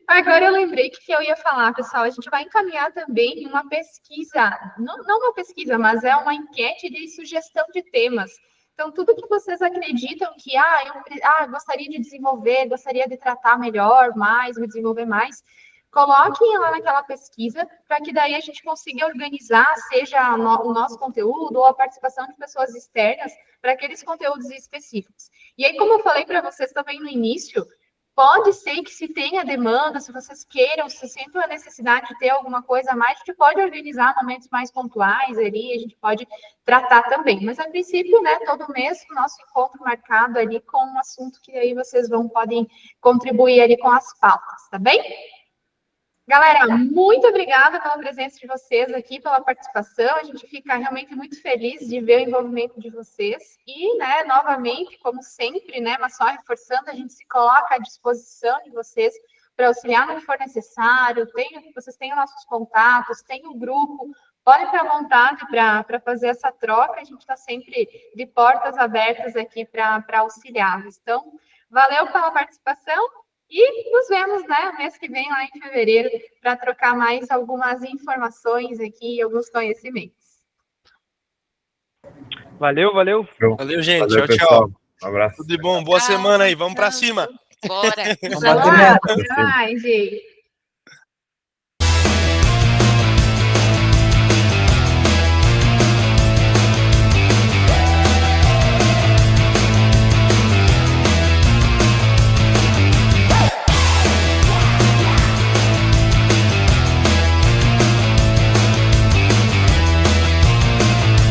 Agora eu lembrei que eu ia falar, pessoal, a gente vai encaminhar também uma pesquisa, não uma pesquisa, mas é uma enquete de sugestão de temas. Então, tudo que vocês acreditam que, eu gostaria de desenvolver, gostaria de tratar melhor, mais, me desenvolver mais, coloquem lá naquela pesquisa, para que daí a gente consiga organizar, seja o nosso conteúdo ou a participação de pessoas externas para aqueles conteúdos específicos. E aí, como eu falei para vocês também no início, pode ser que se tenha demanda, se vocês queiram, se sentem a necessidade de ter alguma coisa a mais, a gente pode organizar momentos mais pontuais ali, a gente pode tratar também. Mas, a princípio, né, todo mês, o nosso encontro marcado ali com um assunto que aí vocês podem contribuir ali com as pautas, tá bem? Galera, muito obrigada pela presença de vocês aqui, pela participação. A gente fica realmente muito feliz de ver o envolvimento de vocês. E, né, novamente, como sempre, né, mas só reforçando, a gente se coloca à disposição de vocês para auxiliar no que for necessário. Vocês têm nossos contatos, tem o grupo. Podem ter à vontade para fazer essa troca. A gente está sempre de portas abertas aqui para auxiliá-los. Então, valeu pela participação. E nos vemos, né, mês que vem, lá em fevereiro, para trocar mais algumas informações aqui e alguns conhecimentos. Valeu. Valeu, gente. Valeu, Tchau, pessoal. tchau. Um abraço. Tudo de bom. Boa semana aí. Vamos para cima. Bora. Vamos bater meta. Ai, gente.